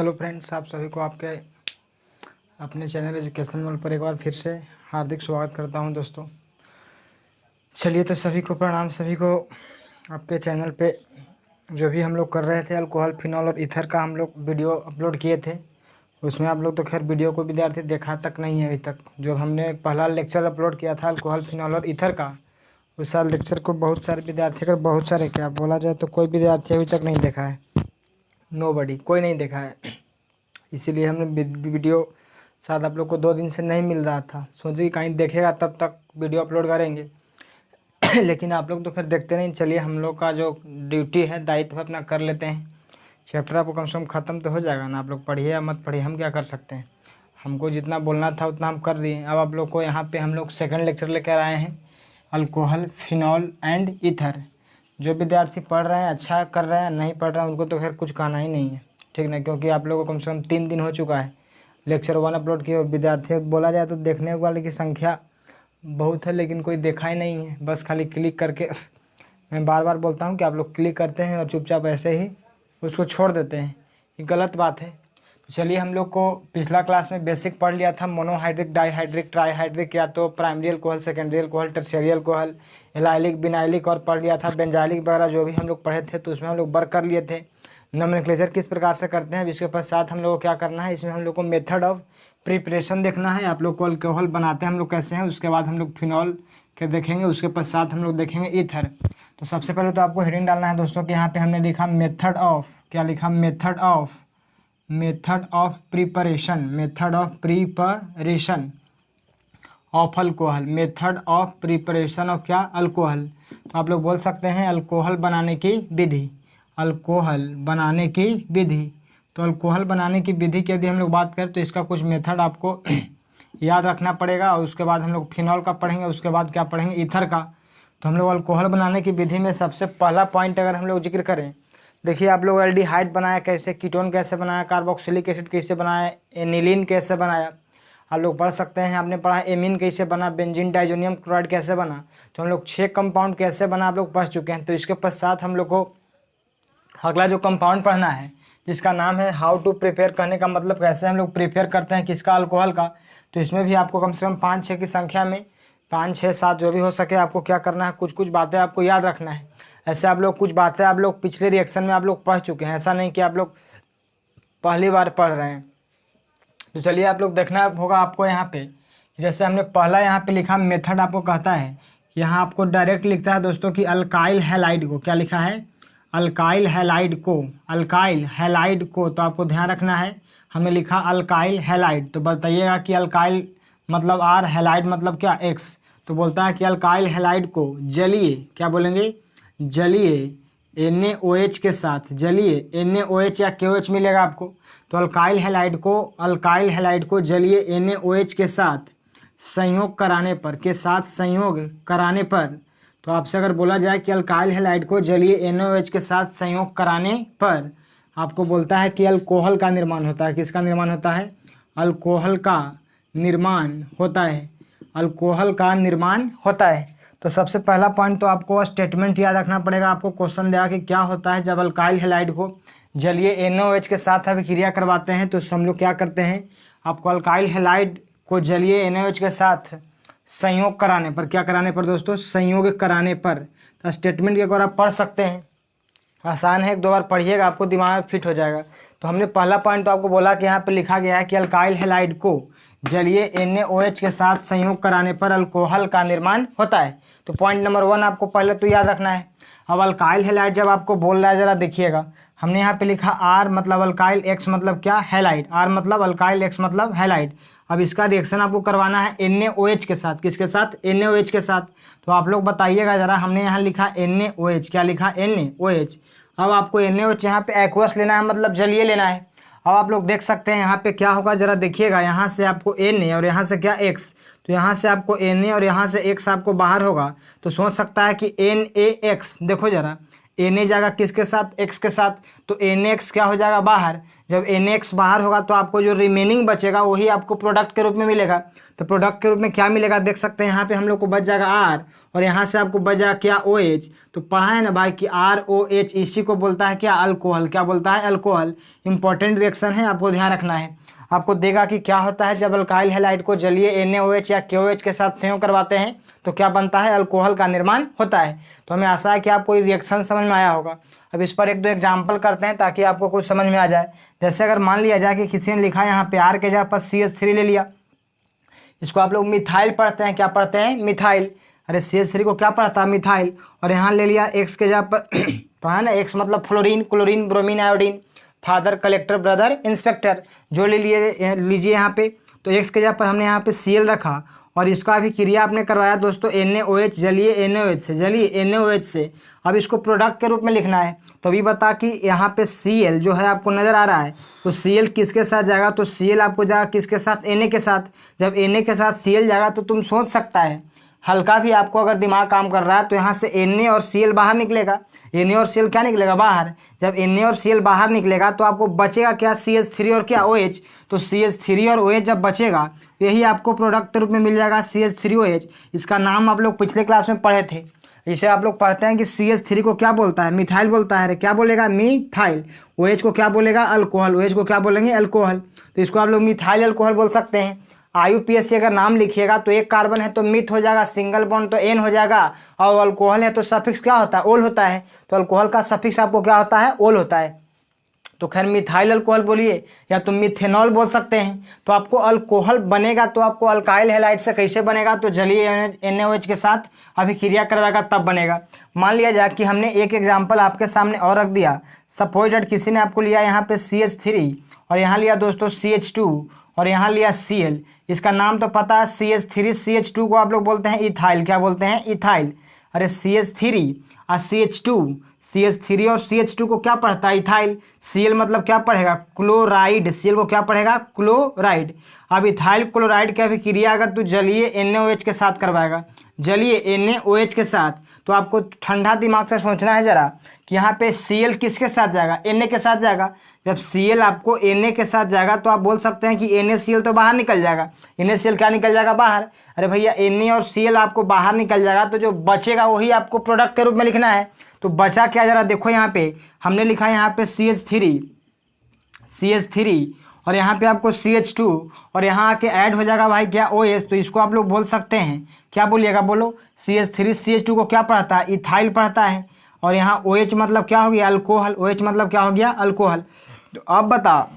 Hello friends, आप सभी को आपके अपने चैनल एजुकेशन वर्ल्ड पर एक बार फिर से हार्दिक स्वागत करता हूं दोस्तों। चलिए, तो सभी को प्रणाम। सभी को आपके चैनल पे जो भी हम लोग कर रहे थे अल्कोहल, फिनॉल और ईथर का हम लोग वीडियो अपलोड किए थे, उसमें आप लोग तो खैर वीडियो को विद्यार्थी देखा तक नहीं है अभी तक। जो हमने पहला लेक्चर अपलोड किया था अल्कोहल, फिनॉल और ईथर का, उस साल लेक्चर को बहुत सारे विद्यार्थी, अगर बहुत सारे क्या बोला जाए तो कोई विद्यार्थी अभी तक नहीं देखा है। नोबडी, कोई नहीं देखा है। इसीलिए हमने वीडियो शायद आप लोग को 2 दिन से नहीं मिल रहा था। सोचे कि कहीं देखेगा तब तक वीडियो अपलोड करेंगे लेकिन आप लोग तो फिर देखते नहीं। चलिए, हम लोग का जो ड्यूटी है, दायित्व है, अपना कर लेते हैं। चैप्टर आपको कम से कम ख़त्म तो हो जाएगा ना। आप लोग पढ़िए या मत पढ़िए, हम क्या कर सकते हैं। हमको जितना बोलना था उतना हम कर दिए। अब आप लोग को यहाँ पे हम लोग सेकंड लेक्चर लेकर आए हैं, अल्कोहल, फिनॉल एंड ईथर। जो विद्यार्थी पढ़ रहे हैं अच्छा कर रहे हैं, नहीं पढ़ रहे हैं उनको तो खैर कुछ कहना ही नहीं है, ठीक ना। क्योंकि आप लोगों को कम से कम 3 दिन हो चुका है लेक्चर 1 अपलोड किए। विद्यार्थी बोला जाए तो देखने वाले की संख्या बहुत है, लेकिन कोई देखा ही नहीं है। बस खाली क्लिक करके मैं बार बार बोलता हूँ कि आप लोग क्लिक करते हैं और चुपचाप ऐसे ही उसको छोड़ देते हैं, ये गलत बात है। तो चलिए, हम लोग को पिछला क्लास में बेसिक पढ़ लिया था, मोनोहाइड्रिक, डाईहाइड्रिक, ट्राईहाइड्रिक, या तो primary alcohol, secondary alcohol, tertiary alcohol, allylic, vinylic, और पढ़ लिया था बेंजाइलिक वगैरह। जो भी हम लोग पढ़े थे तो उसमें हम लोग वर्क कर लिए थे। नोमेनक्लेचर किस प्रकार से करते हैं, इसके पश्चात हम लोग को क्या करना है, इसमें हम लोग को मेथड ऑफ प्रिपरेशन देखना है। आप लोग को अल्कोहल बनाते हैं हम लोग कैसे हैं, उसके बाद हम लोग फिनॉल के देखेंगे, उसके पश्चात हम लोग देखेंगे ईथर। तो सबसे पहले तो आपको हेडिंग डालना है दोस्तों कि यहाँ पे हमने लिखा मेथड ऑफ, क्या लिखा, method of preparation, method of preparation of alcohol, method of preparation of क्या, अल्कोहल। तो आप लोग बोल सकते हैं अल्कोहल बनाने की विधि, अल्कोहल बनाने की विधि। तो अल्कोहल बनाने की विधि की यदि हम लोग बात करें तो इसका कुछ मेथड आपको याद रखना पड़ेगा। और उसके बाद हम लोग फिनॉल का पढ़ेंगे, उसके बाद क्या पढ़ेंगे, ईथर का। तो हम लोग अल्कोहल बनाने की विधि में सबसे पहला पॉइंट अगर हम लोग जिक्र करें, देखिए आप लोग एल्डिहाइड बनाया कैसे, कीटोन कैसे बनाया, कार्बोक्सिलिक एसिड कैसे बनाया, एनिलीन कैसे बनाया, आप लोग पढ़ सकते हैं। आपने पढ़ा एमीन कैसे बना, बेंजीन डाइजोनियम क्लोराइड कैसे बना। तो हम लोग 6 कंपाउंड कैसे बना आप लोग पढ़ चुके हैं। तो इसके पश्चात हम लोग को अगला जो कंपाउंड पढ़ना है जिसका नाम है हाउ टू प्रिपेयर, कहने का मतलब कैसे हम लोग प्रिपेयर करते हैं किसका, अल्कोहल का। तो इसमें भी आपको कम से कम 5-6 की संख्या में, 5, 6, 7 जो भी हो सके, आपको क्या करना है, कुछ कुछ बातें आपको याद रखना है। ऐसे आप लोग कुछ बातें आप लोग पिछले रिएक्शन में आप लोग पढ़ चुके हैं, ऐसा नहीं कि आप लोग पहली बार पढ़ रहे हैं। तो चलिए, आप लोग देखना होगा आपको यहाँ पे, जैसे हमने पहला यहाँ पे लिखा मेथड, आपको कहता है यहाँ आपको डायरेक्ट लिखता है दोस्तों कि अल्काइल हैलाइड को, क्या लिखा है, अल्काइल हैलाइड को, अल्काइल हैलाइड को। तो आपको ध्यान रखना है, हमने लिखा अल्काइल हैलाइड। तो बताइएगा कि अल्काइल मतलब R, हैलाइड मतलब क्या, X। तो बोलता है कि अल्काइल हैलाइड को जलीय, क्या बोलेंगे, जलीय NaOH के साथ, जलीय NaOH या KOH मिलेगा आपको। तो अल्काइल हैलाइड को जलीय NaOH के साथ संयोग कराने पर, के साथ संयोग कराने पर। तो आपसे अगर बोला जाए कि अल्काइल हैलाइड को जलीय NaOH के साथ संयोग कराने पर, आपको बोलता है कि अल्कोहल का निर्माण होता है। किसका निर्माण होता है, अल्कोहल का निर्माण होता है, अल्कोहल का निर्माण होता है। तो सबसे पहला पॉइंट तो आपको स्टेटमेंट याद रखना पड़ेगा। आपको क्वेश्चन देगा कि क्या होता है जब अल्काइल हैलाइड को जलीय NaOH के साथ अभिक्रिया करवाते हैं। तो हम लोग क्या करते हैं, आपको अल्काइल हैलाइड को जलीय NaOH के साथ संयोग कराने पर, क्या कराने पर दोस्तों, संयोग कराने पर। तो स्टेटमेंट एक बार आप पढ़ सकते हैं, आसान है, 1-2 बार पढ़िएगा, आपको दिमाग में फिट हो जाएगा। तो हमने पहला पॉइंट तो आपको बोला कि यहाँ पे लिखा गया है कि अल्काइल हैलाइड को जलीय NaOH के साथ संयोग कराने पर अल्कोहल का निर्माण होता है। तो पॉइंट नंबर 1 आपको पहले तो याद रखना है। अब अल्काइल हैलाइड जब आपको बोल रहा है, ज़रा देखिएगा, हमने यहाँ पे लिखा R मतलब अल्काइल, X मतलब क्या, हैलाइड, R मतलब अल्काइल, X मतलब हैलाइड। अब इसका रिएक्शन आपको करवाना है NaOH के साथ, किसके साथ, NaOH के साथ। तो आप लोग बताइएगा ज़रा, हमने यहाँ लिखा NaOH, क्या लिखा, NaOH। अब आपको NaOH यहाँ पे एक्वस लेना है, मतलब जलीय लेना है। अब आप लोग देख सकते हैं यहाँ पे क्या होगा, ज़रा देखिएगा, यहाँ से आपको Na और यहाँ से क्या, X। तो यहाँ से आपको Na और यहाँ से X आपको बाहर होगा। तो सोच सकता है कि NaX, देखो ज़रा, Na जाएगा किसके साथ, x के साथ, तो NaX क्या हो जाएगा बाहर। जब NaX बाहर होगा तो आपको जो रिमेनिंग बचेगा वही आपको प्रोडक्ट के रूप में मिलेगा। तो प्रोडक्ट के रूप में क्या मिलेगा देख सकते हैं यहाँ पे हम लोग को बच जाएगा R, और यहाँ से आपको बच जाएगा क्या OH। तो पढ़ा है ना भाई कि ROH इसी को बोलता है क्या, अल्कोहल। क्या बोलता है, अल्कोहल। इंपॉर्टेंट रिएक्शन है, आपको ध्यान रखना है। आपको देगा कि क्या होता है जब अल्काइल हैलाइड को जलीय NaOH या KOH के साथ संयोग करवाते हैं तो क्या बनता है, अल्कोहल का निर्माण होता है। तो हमें आशा है कि आपको ये रिएक्शन समझ में आया होगा। अब इस पर एक दो एग्जाम्पल करते हैं ताकि आपको कुछ समझ में आ जाए। जैसे अगर मान लिया जाए कि किसी ने लिखा है यहाँ पे R के जगह पर CH3 ले लिया, इसको आप लोग मिथाइल पढ़ते हैं। क्या पढ़ते हैं, मिथाइल। अरे CH3 को क्या पढ़ता है, मिथाइल। और यहाँ ले लिया X के जगह पर पढ़ा ना, X मतलब fluorine, chlorine, bromine, iodine, father collector, brother inspector, जो ले लिए लीजिए यहाँ पे। तो X के जगह पर हमने यहाँ पे Cl रखा और इसका भी क्रिया आपने करवाया दोस्तों NaOH, जलिए NaOH से, जलिए NaOH से। अब इसको प्रोडक्ट के रूप में लिखना है। तो अभी बता कि यहाँ पे Cl जो है आपको नज़र आ रहा है, तो Cl किसके साथ जाएगा, तो Cl आपको जाएगा किसके साथ, Na के साथ। जब Na के साथ Cl जाएगा तो तुम सोच सकता है हल्का भी आपको अगर दिमाग काम कर रहा है तो यहाँ से Na और Cl बाहर निकलेगा। Na और Cl क्या निकलेगा, बाहर। जब Na और Cl बाहर निकलेगा तो आपको बचेगा क्या, CH3 और क्या, OH। तो CH3 और OH जब बचेगा यही आपको प्रोडक्ट के रूप में मिल जाएगा, CH3OH। इसका नाम आप लोग पिछले क्लास में पढ़े थे। इसे आप लोग पढ़ते हैं कि CH3 को क्या बोलता है, मिथाइल बोलता है। क्या बोलेगा, मिथाइल। OH को क्या बोलेगा, अल्कोहल। OH को क्या बोलेंगे, अल्कोहल। तो इसको आप लोग मिथाइल अल्कोहल बोल सकते हैं। IUPAC अगर नाम लिखिएगा तो एक कार्बन है तो मिथ हो जाएगा, सिंगल बॉन्ड तो एन हो जाएगा, और अल्कोहल है तो सफिक्स क्या होता है, ओल होता है। तो अल्कोहल का सफिक्स आपको क्या होता है, ओल होता है। तो खैर मिथाइल अल्कोहल बोलिए या तो मिथेनॉल बोल सकते हैं। तो आपको अल्कोहल बनेगा तो आपको अल्काइल हैलाइड से कैसे बनेगा, तो जलीय NaOH के साथ अभिक्रिया करवाएगा तब बनेगा। मान लिया जाए कि हमने एक एग्जाम्पल आपके सामने और रख दिया। सपोज दैट किसी ने आपको लिया यहाँ पे CH3 और यहाँ लिया दोस्तों CH2 और यहाँ लिया Cl। इसका नाम तो पता है, CH3 CH2 को आप लोग बोलते हैं इथाइल। क्या बोलते हैं, इथाइल। अरे CH3 और CH3 और CH2 को क्या पढ़ता है, इथाइल। Cl मतलब क्या पढ़ेगा, क्लोराइड। Cl को क्या पढ़ेगा, क्लोराइड। अब इथाइल क्लोराइड की अभिक्रिया अगर तू जलीय NaOH के साथ करवाएगा, जलीय NaOH के साथ, तो आपको ठंडा दिमाग से सोचना है जरा कि यहाँ पे Cl किसके साथ जाएगा, Na के साथ जाएगा। जब Cl आपको Na के साथ जाएगा तो आप बोल सकते हैं कि NaCl तो बाहर निकल जाएगा। NaCl क्या निकल जाएगा, बाहर। अरे भैया Na और Cl आपको बाहर निकल जाएगा तो जो बचेगा वही आपको प्रोडक्ट के रूप में लिखना है। तो बचा क्या, जरा देखो यहाँ पे हमने लिखा है यहाँ पे CH3 और यहाँ पे आपको CH2 और यहाँ आके ऐड हो जाएगा भाई क्या, OH। तो इसको आप लोग बोल सकते हैं, क्या बोलिएगा, बोलो। CH3 CH2 को क्या पढ़ता है, इथाइल पढ़ता है। और यहाँ OH मतलब क्या हो गया, अल्कोहल। OH मतलब क्या हो गया, अल्कोहल। तो अब बताओ,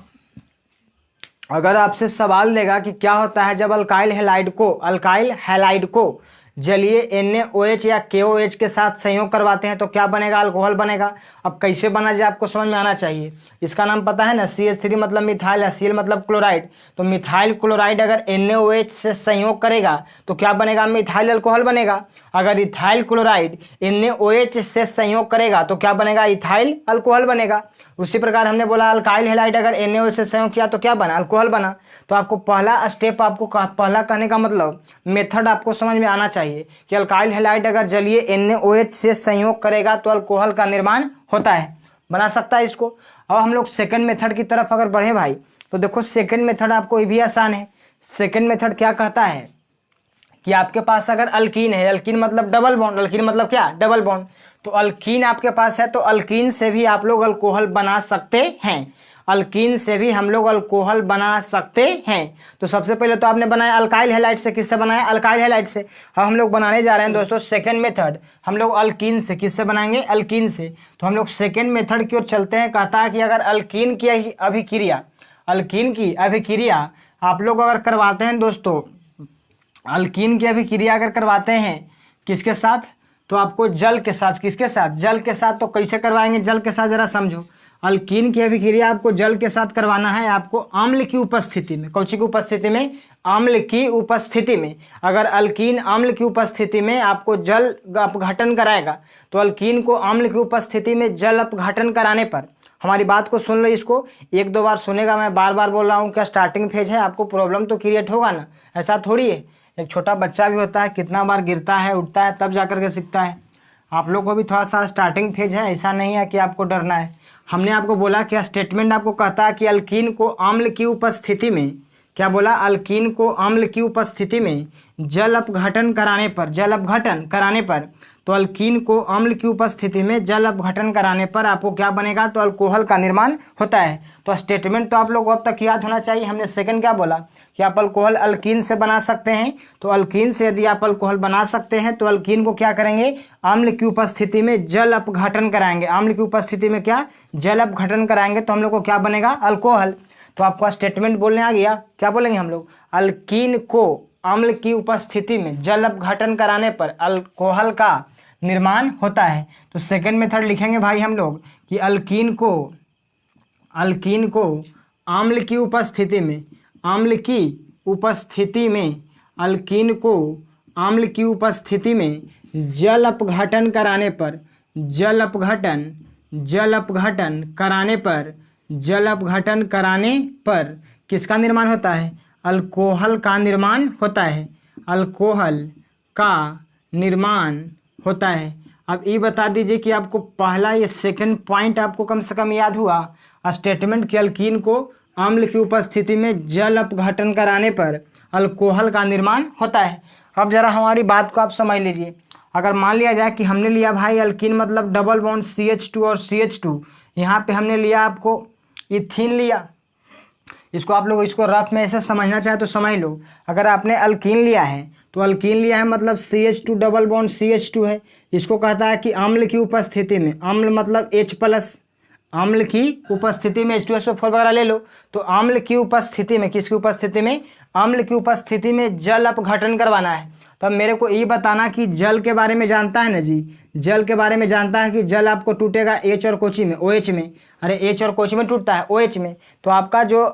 अगर आपसे सवाल देगा कि क्या होता है जब अल्काइल हैलाइड को जलीय NaOH या KOH के साथ संयोग करवाते हैं तो क्या बनेगा, अल्कोहल बनेगा। अब कैसे बना जाए आपको समझ में आना चाहिए। इसका नाम पता है ना, CH3 मतलब मिथाइल है, Cl मतलब क्लोराइड। तो मिथाइल क्लोराइड अगर NaOH से संयोग करेगा तो क्या बनेगा, मिथाइल अल्कोहल बनेगा। अगर इथाइल क्लोराइड NaOH से संयोग करेगा तो क्या बनेगा, इथाइल अल्कोहल बनेगा। उसी प्रकार हमने बोला अल्काइल हैलाइड अगर NaOH से संयोग किया तो क्या बना, अल्कोहल बना। तो आपको पहला स्टेप, आपको पहला कहने का मतलब मेथड आपको समझ में आना चाहिए कि अल्काइल हैलाइड अगर जलीय NaOH से संयोग करेगा तो अल्कोहल का निर्माण होता है, बना सकता है इसको। अब हम लोग सेकंड मेथड की तरफ अगर बढ़े भाई तो देखो सेकंड मेथड आपको ये भी आसान है। सेकंड मेथड क्या कहता है कि आपके पास अगर अल्कीन है, अल्कीन मतलब डबल बॉन्ड, अल्कीन मतलब क्या, डबल बॉन्ड। तो अल्कीन आपके पास है तो अल्कीन से भी आप लोग अल्कोहल बना सकते हैं। अल्कीन से भी हम लोग अल्कोहल बना सकते हैं। तो सबसे पहले तो आपने बनाया अल्काइल हैलाइड से, किससे बनाया, अल्काइल हैलाइड से। अब हम लोग बनाने जा रहे हैं दोस्तों सेकंड मेथड, हम लोग अल्कीन से, किससे बनाएंगे, अल्कीन से। तो हम लोग सेकंड मेथड की ओर चलते हैं। कहता है कि अगर अल्कीन की अभिक्रिया आप लोग अगर करवाते हैं दोस्तों, अल्कीन की अभिक्रिया अगर करवाते हैं किसके साथ, तो आपको जल के साथ, किसके साथ, जल के साथ। तो कैसे करवाएंगे जल के साथ, जरा समझो। अल्कीन की अभिक्रिया आपको जल के साथ करवाना है, आपको अम्ल की उपस्थिति में। कौन सी की उपस्थिति में, अम्ल की उपस्थिति में। अगर अल्कीन अम्ल की उपस्थिति में आपको जल अपघटन कराएगा तो अल्कीन को अम्ल की उपस्थिति में जल अपघटन कराने पर, हमारी बात को सुन लो, इसको एक दो बार सुनेगा, मैं बार बार बोल रहा हूँ, क्या स्टार्टिंग फेज है, आपको प्रॉब्लम तो क्रिएट होगा ना, ऐसा थोड़ी है। एक छोटा बच्चा भी होता है, कितना बार गिरता है, उठता है, तब जाकर के सीखता है। आप लोग को भी थोड़ा सा स्टार्टिंग फेज है, ऐसा नहीं है कि आपको डरना है। हमने आपको बोला कि स्टेटमेंट आपको कहता है कि अल्कीन को अम्ल की उपस्थिति में, क्या बोला, अल्कीन को अम्ल की उपस्थिति में जल अपघटन कराने पर, तो अल्कीन को अम्ल की उपस्थिति में जल अपघटन कराने पर आपको क्या बनेगा, तो अल्कोहल का निर्माण होता है। तो स्टेटमेंट तो आप लोग को अब तक याद होना चाहिए। हमने सेकंड क्या बोला कि आप अल्कोहल अल्कीन से बना सकते हैं, तो अल्कीन से यदि आप अल्कोहल बना सकते हैं तो अल्कीन को क्या करेंगे, अम्ल की उपस्थिति में जल अपघटन कराएंगे। अम्ल की उपस्थिति में क्या, जल अपघटन कराएंगे, तो हम लोग को क्या बनेगा, अल्कोहल। तो आपका स्टेटमेंट बोलने आ गया। क्या बोलेंगे हम लोग, अल्कीन को अम्ल की उपस्थिति में जल अपघटन कराने पर अल्कोहल का निर्माण होता है। तो सेकंड मेथड लिखेंगे भाई हम लोग कि अल्कीन को अम्ल की उपस्थिति में, अल्कीन को अम्ल की उपस्थिति में जल अपघटन कराने पर किसका निर्माण होता है, अल्कोहल का निर्माण होता है। अल्कोहल का निर्माण होता है। अब ये बता दीजिए कि आपको पहला ये सेकंड पॉइंट आपको कम से कम याद हुआ, स्टेटमेंट कि अल्कीन को अम्ल की उपस्थिति में जल अपघटन कराने पर अल्कोहल का निर्माण होता है। अब जरा हमारी बात को आप समझ लीजिए। अगर मान लिया जाए कि हमने लिया भाई अल्कीन मतलब डबल बॉन्ड CH2 और CH2, यहाँ पे हमने लिया आपको इथीन लिया। इसको आप लोग इसको रफ में ऐसे समझना चाहे तो समझ लो। अगर आपने अल्कीन लिया है तो अल्कीन लिया है मतलब CH2 डबल बॉन्ड CH2 है। इसको कहता है कि अम्ल की उपस्थिति में, अम्ल मतलब H+, अम्ल की उपस्थिति में H2SO4 वगैरह ले लो। तो अम्ल की उपस्थिति में, किसकी उपस्थिति में, अम्ल की उपस्थिति में जल अपघटन करवाना है। तो अब मेरे को ये बताना कि जल के बारे में जानता है ना जी, जल के बारे में जानता है कि जल आपको टूटेगा H और कोची में, OH में। अरे H और कोची में टूटता है, OH में। तो आपका जो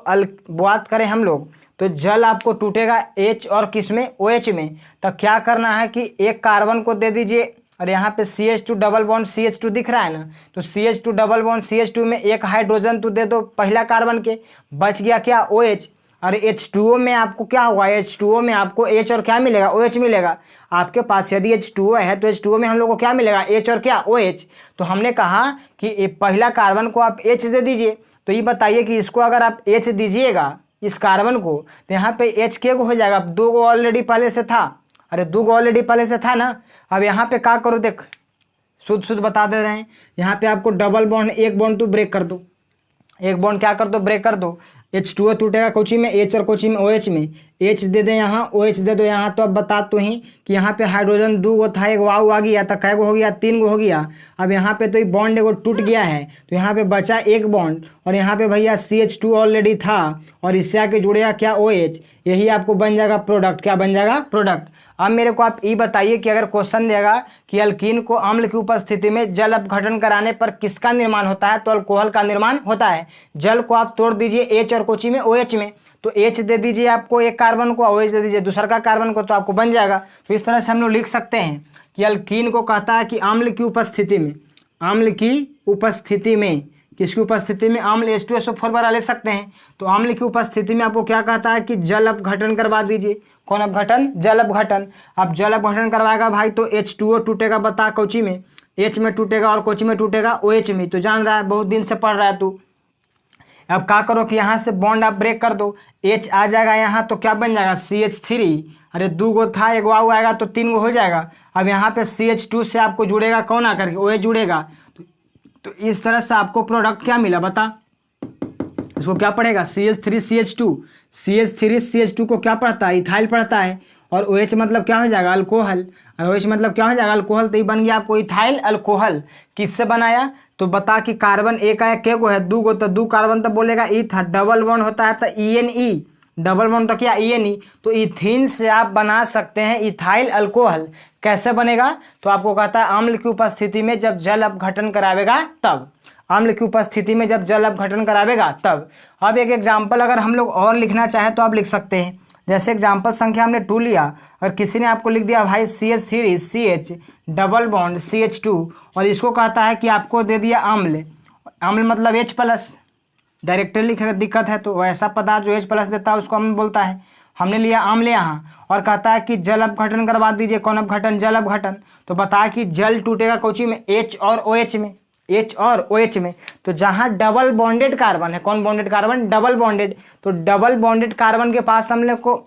बात करें हम लोग तो जल आपको टूटेगा H और किस में, OH में। तो क्या करना है कि एक कार्बन को दे दीजिए, और यहाँ पे CH2 डबल बॉन्ड CH2 दिख रहा है ना, तो CH2 डबल बॉन्ड CH2 में एक हाइड्रोजन तो दे दो पहला कार्बन के, बच गया क्या, OH। और H2O में आपको क्या होगा, H2O में आपको H और क्या मिलेगा, OH मिलेगा। आपके पास यदि H2O है तो H2O में हम लोग को क्या मिलेगा, H और क्या, OH। तो हमने कहा कि पहला कार्बन को आप H दे दीजिए। तो ये बताइए कि इसको अगर आप H दीजिएगा इस कार्बन को, तो यहाँ पे H के को हो जाएगा, 2 को ऑलरेडी पहले से था। अरे 2 को ऑलरेडी पहले से था ना। अब यहाँ पे क्या करो, देख शुद्ध बता दे रहे हैं। यहाँ पे आपको डबल बॉन्ड, एक बॉन्ड तो ब्रेक कर दो, एक बॉन्ड क्या कर दो, ब्रेक कर दो। H2O टूटेगा कोची में, H और कोची में OH में, H दे दें यहाँ, OH दे दो यहाँ। तो अब बता तो ही कि यहाँ पे हाइड्रोजन 2 गो था, एक वाव आ गया, तो कै गो हो गया, 3 गो हो गया। अब यहाँ पे तो ये बॉन्ड एगो टूट गया है, तो यहाँ पे बचा एक बॉन्ड, और यहाँ पे भैया CH2 ऑलरेडी था और इससे आके जुड़ेगा क्या, OH। यही आपको बन जाएगा प्रोडक्ट। क्या बन जाएगा, प्रोडक्ट। अब मेरे को आप ये बताइए कि अगर क्वेश्चन देगा कि अल्कीन को अम्ल की उपस्थिति में जल अपघटन कराने पर किसका निर्माण होता है, तो अल्कोहल का निर्माण होता है। जल को आप तोड़ दीजिए H और कोची में, OH में। तो H दे दीजिए आपको एक कार्बन को, OH दे दीजिए दूसरा का कार्बन को, तो आपको बन जाएगा। तो इस तरह से हम लोग लिख सकते हैं कि अल्कीन को कहता है कि अम्ल की उपस्थिति में, अम्ल की उपस्थिति में, किसकी उपस्थिति में, अम्ल H2SO4 वाला ले सकते हैं। तो अम्ल की उपस्थिति में आपको क्या कहता है कि जल अपघटन करवा दीजिए। कौन अपघटन, जल अपघटन। अब जल अपघटन करवाएगा भाई तो H2O टूटेगा, बता कोची में, H में टूटेगा, और कोची में टूटेगा, OH में। तो जान रहा है, बहुत दिन से पढ़ रहा है तू। अब क्या करो कि यहाँ से बॉन्ड आप ब्रेक कर दो, H आ जाएगा यहाँ, तो क्या बन जाएगा, CH3। अरे 2 गो था, एक वाव आएगा तो 3 गो हो जाएगा। अब यहाँ पे CH2 से आपको जुड़ेगा कौन आकर के, OH जुड़ेगा। तो इस तरह से आपको प्रोडक्ट क्या मिला, बता। इसको क्या पड़ेगा, CH3CH2, CH3CH2 को क्या पढ़ता है, इथाइल पढ़ता है। और OH मतलब क्या हो जाएगा, अल्कोहल। और OH मतलब क्या हो जाएगा, अल्कोहल। तो ये बन गया आपको इथाइल अल्कोहल। किससे बनाया, तो बता कि कार्बन एक आया, के गो है, 2 गो। तो 2 कार्बन तो बोलेगा ईथ, डबल बॉन्ड होता है तो ENE, डबल बॉन्ड तो क्या, ENE। तो इथीन से आप बना सकते हैं इथाइल अल्कोहल। कैसे बनेगा, तो आपको कहता है अम्ल की उपस्थिति में जब जल अपघटन करावेगा तब, अम्ल की उपस्थिति में जब जल अपघटन करावेगा तब। अब एक एग्जाम्पल अगर हम लोग और लिखना चाहें तो आप लिख सकते हैं। जैसे एग्जाम्पल संख्या हमने 2 लिया, और किसी ने आपको लिख दिया भाई CH3CH डबल बॉन्ड CH2, और इसको कहता है कि आपको दे दिया अम्ल, अम्ल मतलब H+। डायरेक्टली दिक्कत है तो ऐसा पदार्थ जो H+ देता है उसको अम्ल बोलता है। हमने लिया अम्ल यहाँ, और कहता है कि जल अपघटन करवा दीजिए। कौन अपघटन? जल अपघटन। तो बता कि जल टूटेगा कौची में? H और OH में, H और OH में। तो जहाँ डबल बॉन्डेड कार्बन है, कौन बॉन्डेड कार्बन? Double bonded. तो डबल बॉन्डेड कार्बन के पास हम लोग को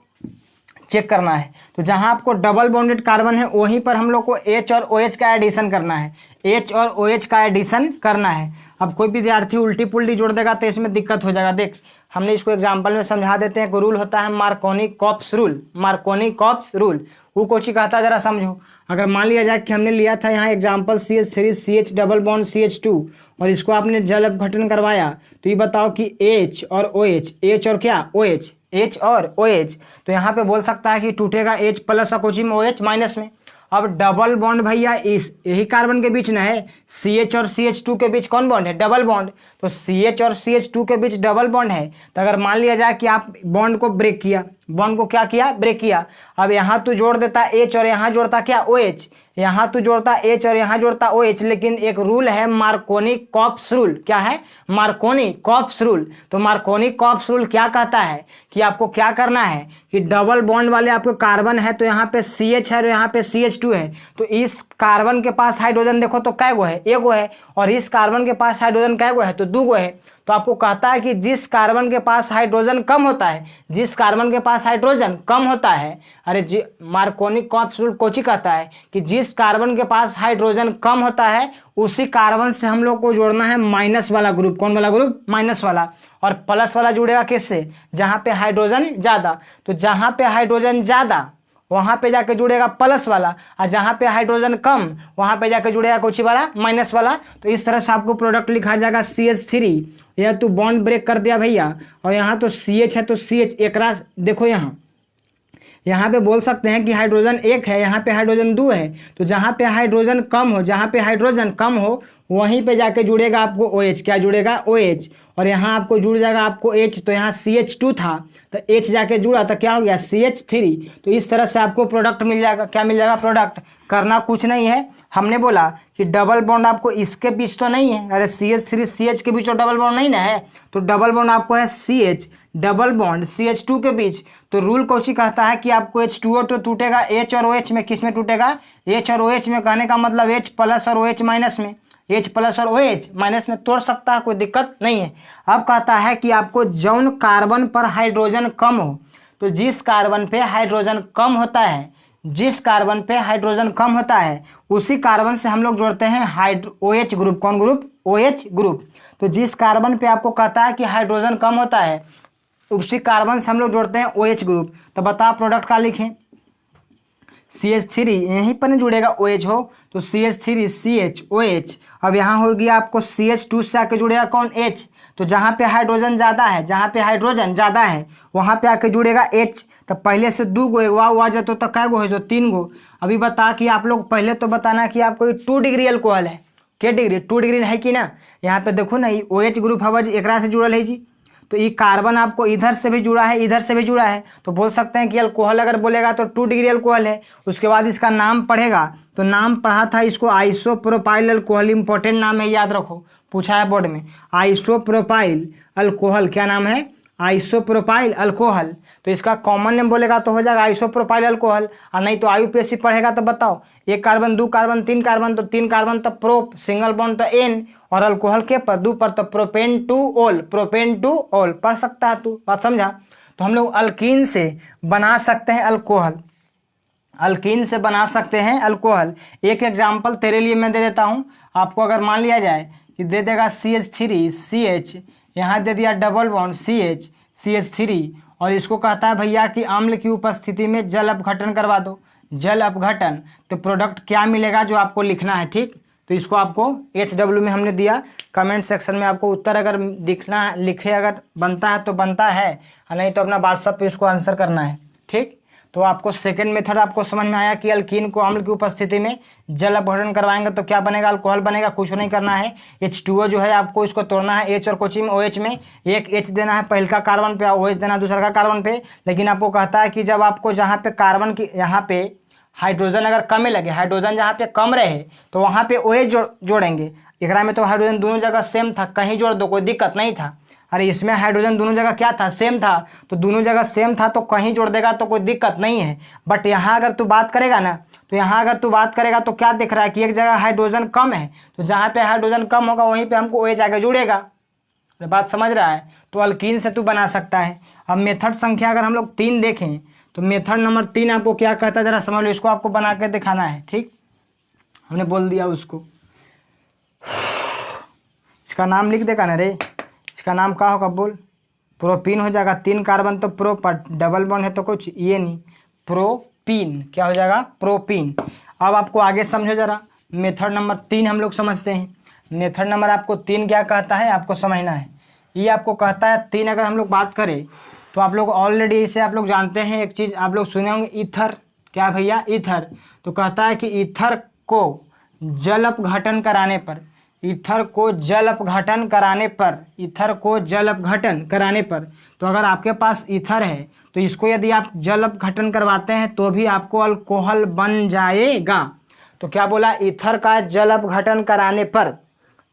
चेक करना है। तो जहां आपको डबल बॉन्डेड कार्बन है वहीं पर हम लोग को H और OH का एडिशन करना है, H और OH का एडिशन करना है। अब कोई विद्यार्थी उल्टी पुल्टी जोड़ देगा तो इसमें दिक्कत हो जाएगा। देख हमने इसको एग्जाम्पल में समझा देते हैं। रूल होता है मार्कोनी-कॉप्स रूल। मार्कोनी-कॉप्स रूल वो कोची कहता है जरा समझो। अगर मान लिया जाए कि हमने लिया था यहाँ example CH3 CH double bond CH2 और इसको आपने जल अपघटन करवाया, तो ये बताओ कि H और OH, H और क्या? OH, H और OH। तो यहाँ पे बोल सकता है कि टूटेगा H प्लस और कोची में OH माइनस में। अब डबल बॉन्ड भैया इस यही कार्बन के बीच ना है, CH और CH2 के बीच कौन बॉन्ड है? Double bond. तो CH और CH2 के बीच डबल बॉन्ड है। तो अगर मान लिया जाए कि आप बॉन्ड को ब्रेक किया, बॉन्ड को क्या किया? ब्रेक किया। अब यहाँ तो जोड़ देता H और यहाँ जोड़ता क्या? OH। यहाँ तो जोड़ता H और यहाँ जोड़ता OH, लेकिन एक रूल है मार्कोनी-कॉप्स रूल। क्या है? Markovnikov-cops rule. तो मार्कोनी-कॉप्स रूल क्या कहता है कि आपको क्या करना है कि डबल बॉन्ड वाले आपको कार्बन है, तो यहाँ पे CH है और यहाँ पे CH2 है। तो इस कार्बन के पास हाइड्रोजन देखो तो कै गो है? एक गो है। और इस कार्बन के पास हाइड्रोजन कै गो है? तो दो गो है। तो आपको कहता है कि जिस कार्बन के पास हाइड्रोजन कम होता है, जिस कार्बन के पास हाइड्रोजन कम होता है, अरे मार्कोनी-कॉप्स रूल कोची कहता है कि जिस कार्बन के पास हाइड्रोजन कम होता है उसी कार्बन से हम लोग को जोड़ना है माइनस वाला ग्रुप। कौन वाला ग्रुप? माइनस वाला। और प्लस वाला जुड़ेगा किससे? जहाँ पे हाइड्रोजन ज़्यादा। तो जहाँ पे हाइड्रोजन ज़्यादा वहाँ पे जाके जुड़ेगा प्लस वाला, और जहाँ पे हाइड्रोजन कम वहाँ पे जाके जुड़ेगा कौची वाला? माइनस वाला। तो इस तरह से आपको प्रोडक्ट लिखा जाएगा CH3। यह तो बॉन्ड ब्रेक कर दिया भैया, और यहाँ तो CH है तो CH एक रास देखो यहाँ पे बोल सकते हैं कि हाइड्रोजन एक है, यहाँ पे हाइड्रोजन दो है। तो जहाँ पे हाइड्रोजन कम हो, जहाँ पे हाइड्रोजन कम हो वहीं पे जाके जुड़ेगा आपको OH। क्या जुड़ेगा? OH। और यहाँ आपको जुड़ जाएगा आपको H। तो यहाँ CH2 था तो H जाके जुड़ा तो क्या हो गया? CH3। तो इस तरह से आपको प्रोडक्ट मिल जाएगा। क्या मिल जाएगा? प्रोडक्ट। करना कुछ नहीं है, हमने बोला कि डबल बॉन्ड आपको इसके बीच तो नहीं है, अरे CH3 CH के बीच तो डबल बॉन्ड नहीं ना है। तो डबल बॉन्ड आपको है CH डबल बॉन्ड CH2 के बीच। तो रूल कौची कहता है कि आपको H2O तो टूटेगा H और OH में। किस में टूटेगा? H और OH में। कहने का मतलब H प्लस और OH माइनस में। H प्लस और OH माइनस में तोड़ सकता है, कोई दिक्कत नहीं है। अब कहता है कि आपको जौन कार्बन पर हाइड्रोजन कम हो, तो जिस कार्बन पे हाइड्रोजन कम होता है, जिस कार्बन पे हाइड्रोजन कम होता है उसी कार्बन से हम लोग जोड़ते हैं OH ग्रुप। कौन ग्रुप? OH group. तो जिस कार्बन पे आपको कहता है कि हाइड्रोजन कम होता है उसी कार्बन से हम लोग जोड़ते हैं OH ग्रुप। तो बता प्रोडक्ट का लिखें? CH3 यहीं पर नहीं जुड़ेगा OH हो, तो CH3 CH OH। अब यहाँ हो गया आपको CH2 से आके जुड़ेगा कौन? H। तो जहाँ पे हाइड्रोजन ज़्यादा है, जहाँ पे हाइड्रोजन ज़्यादा है वहाँ पे आके जुड़ेगा H। तो पहले से दो गो हुआ जाता तो कै गो है? तो तीन गो। अभी बता कि आप लोग पहले तो बताना कि आपको 2 डिग्री अल्कोहल है। क्या डिग्री? 2 डिग्री है कि ना? यहाँ पे देखो ना, ये OH ग्रुप हवा एकरा से जुड़ल है जी। तो ये कार्बन आपको इधर से भी जुड़ा है, इधर से भी जुड़ा है। तो बोल सकते हैं कि अल्कोहल अगर बोलेगा तो 2 डिग्री अल्कोहल है। उसके बाद इसका नाम पढ़ेगा, तो नाम पढ़ा था इसको आइसोप्रोपाइल अल्कोहल। इंपॉर्टेंट नाम है, याद रखो, पूछा है बोर्ड में। Isopropyl alcohol. क्या नाम है? Isopropyl alcohol. तो इसका कॉमन नेम बोलेगा तो हो जाएगा आइसोप्रोपाइल अल्कोहल। और नहीं तो IUPAC पढ़ेगा तो बताओ, एक कार्बन, दो कार्बन, तीन कार्बन, तो तीन कार्बन तो प्रोप, सिंगल बॉन्ड तो एन, और अल्कोहल के पर दो पर तो प्रोपेन टू ओल। प्रोपेन टू ओल पढ़ सकता है तू, बात समझा? तो हम लोग अल्कीन से बना सकते हैं अल्कोहल, अल्कीन से बना सकते हैं अल्कोहल। एक एग्जाम्पल तेरे लिए मैं दे देता हूँ आपको। अगर मान लिया जाए कि दे देगा CH3 CH, यहाँ दे दिया डबल बॉन्ड CH CH3, और इसको कहता है भैया कि अम्ल की उपस्थिति में जल अपघटन करवा दो। जल अपघटन, तो प्रोडक्ट क्या मिलेगा जो आपको लिखना है, ठीक? तो इसको आपको HW में हमने दिया, कमेंट सेक्शन में आपको उत्तर अगर दिखना लिखे अगर बनता है तो बनता है, और नहीं तो अपना व्हाट्सएप पे इसको आंसर करना है, ठीक? तो आपको सेकंड मेथड आपको समझ में आया कि अल्कीन को अम्ल की उपस्थिति में जल अपघटन करवाएंगे तो क्या बनेगा? अल्कोहल बनेगा। कुछ नहीं करना है, H2O जो है आपको इसको तोड़ना है H और कोची में OH में। एक H देना है पहल का कार्बन पे, OH देना दूसरा का कार्बन पे। लेकिन आपको कहता है कि जब आपको जहाँ पे कार्बन की यहाँ पे हाइड्रोजन अगर कम लगे, हाइड्रोजन जहाँ पे कम रहे तो वहाँ पे OH जोड़ेंगे। एकरा में तो हाइड्रोजन दोनों जगह सेम था, कहीं जोड़ दो कोई दिक्कत नहीं था। अरे इसमें हाइड्रोजन दोनों जगह क्या था, सेम था, तो दोनों जगह सेम था तो कहीं जोड़ देगा तो कोई दिक्कत नहीं है। बट यहाँ अगर तू बात करेगा ना, तो यहाँ अगर तू बात करेगा तो क्या दिख रहा है कि एक जगह हाइड्रोजन कम है, तो जहाँ पे हाइड्रोजन कम होगा वहीं पे हमको OH आके जुड़ेगा। बात समझ रहा है? तो अल्कीन से तू बना सकता है। अब मेथड संख्या अगर हम लोग 3 देखें तो मेथड नंबर 3 आपको क्या कहता है जरा समझ लो, इसको आपको बना के दिखाना है। ठीक, हमने बोल दिया उसको। इसका नाम लिख देगा ना रे, इसका नाम क्या होगा बोल, प्रोपीन हो जाएगा। 3 कार्बन तो प्रो पर डबल बॉन्ड है तो कुछ ये नहीं, प्रोपीन क्या हो जाएगा, प्रोपीन। अब आपको आगे समझो जरा, मेथड नंबर 3 हम लोग समझते हैं। मेथड नंबर आपको 3 क्या कहता है आपको समझना है। ये आपको कहता है 3 अगर हम लोग बात करें तो आप लोग ऑलरेडी इसे आप लोग जानते हैं, एक चीज़ आप लोग सुने होंगे, ईथर। क्या भैया, ईथर। तो कहता है कि ईथर को जल अपघटन कराने पर, ईथर को जल अपघटन कराने पर, ईथर को जल अपघटन कराने पर, तो अगर आपके पास ईथर है तो इसको यदि आप जल अपघटन करवाते हैं तो भी आपको अल्कोहल बन जाएगा। तो क्या बोला, ईथर का जल अपघटन कराने पर,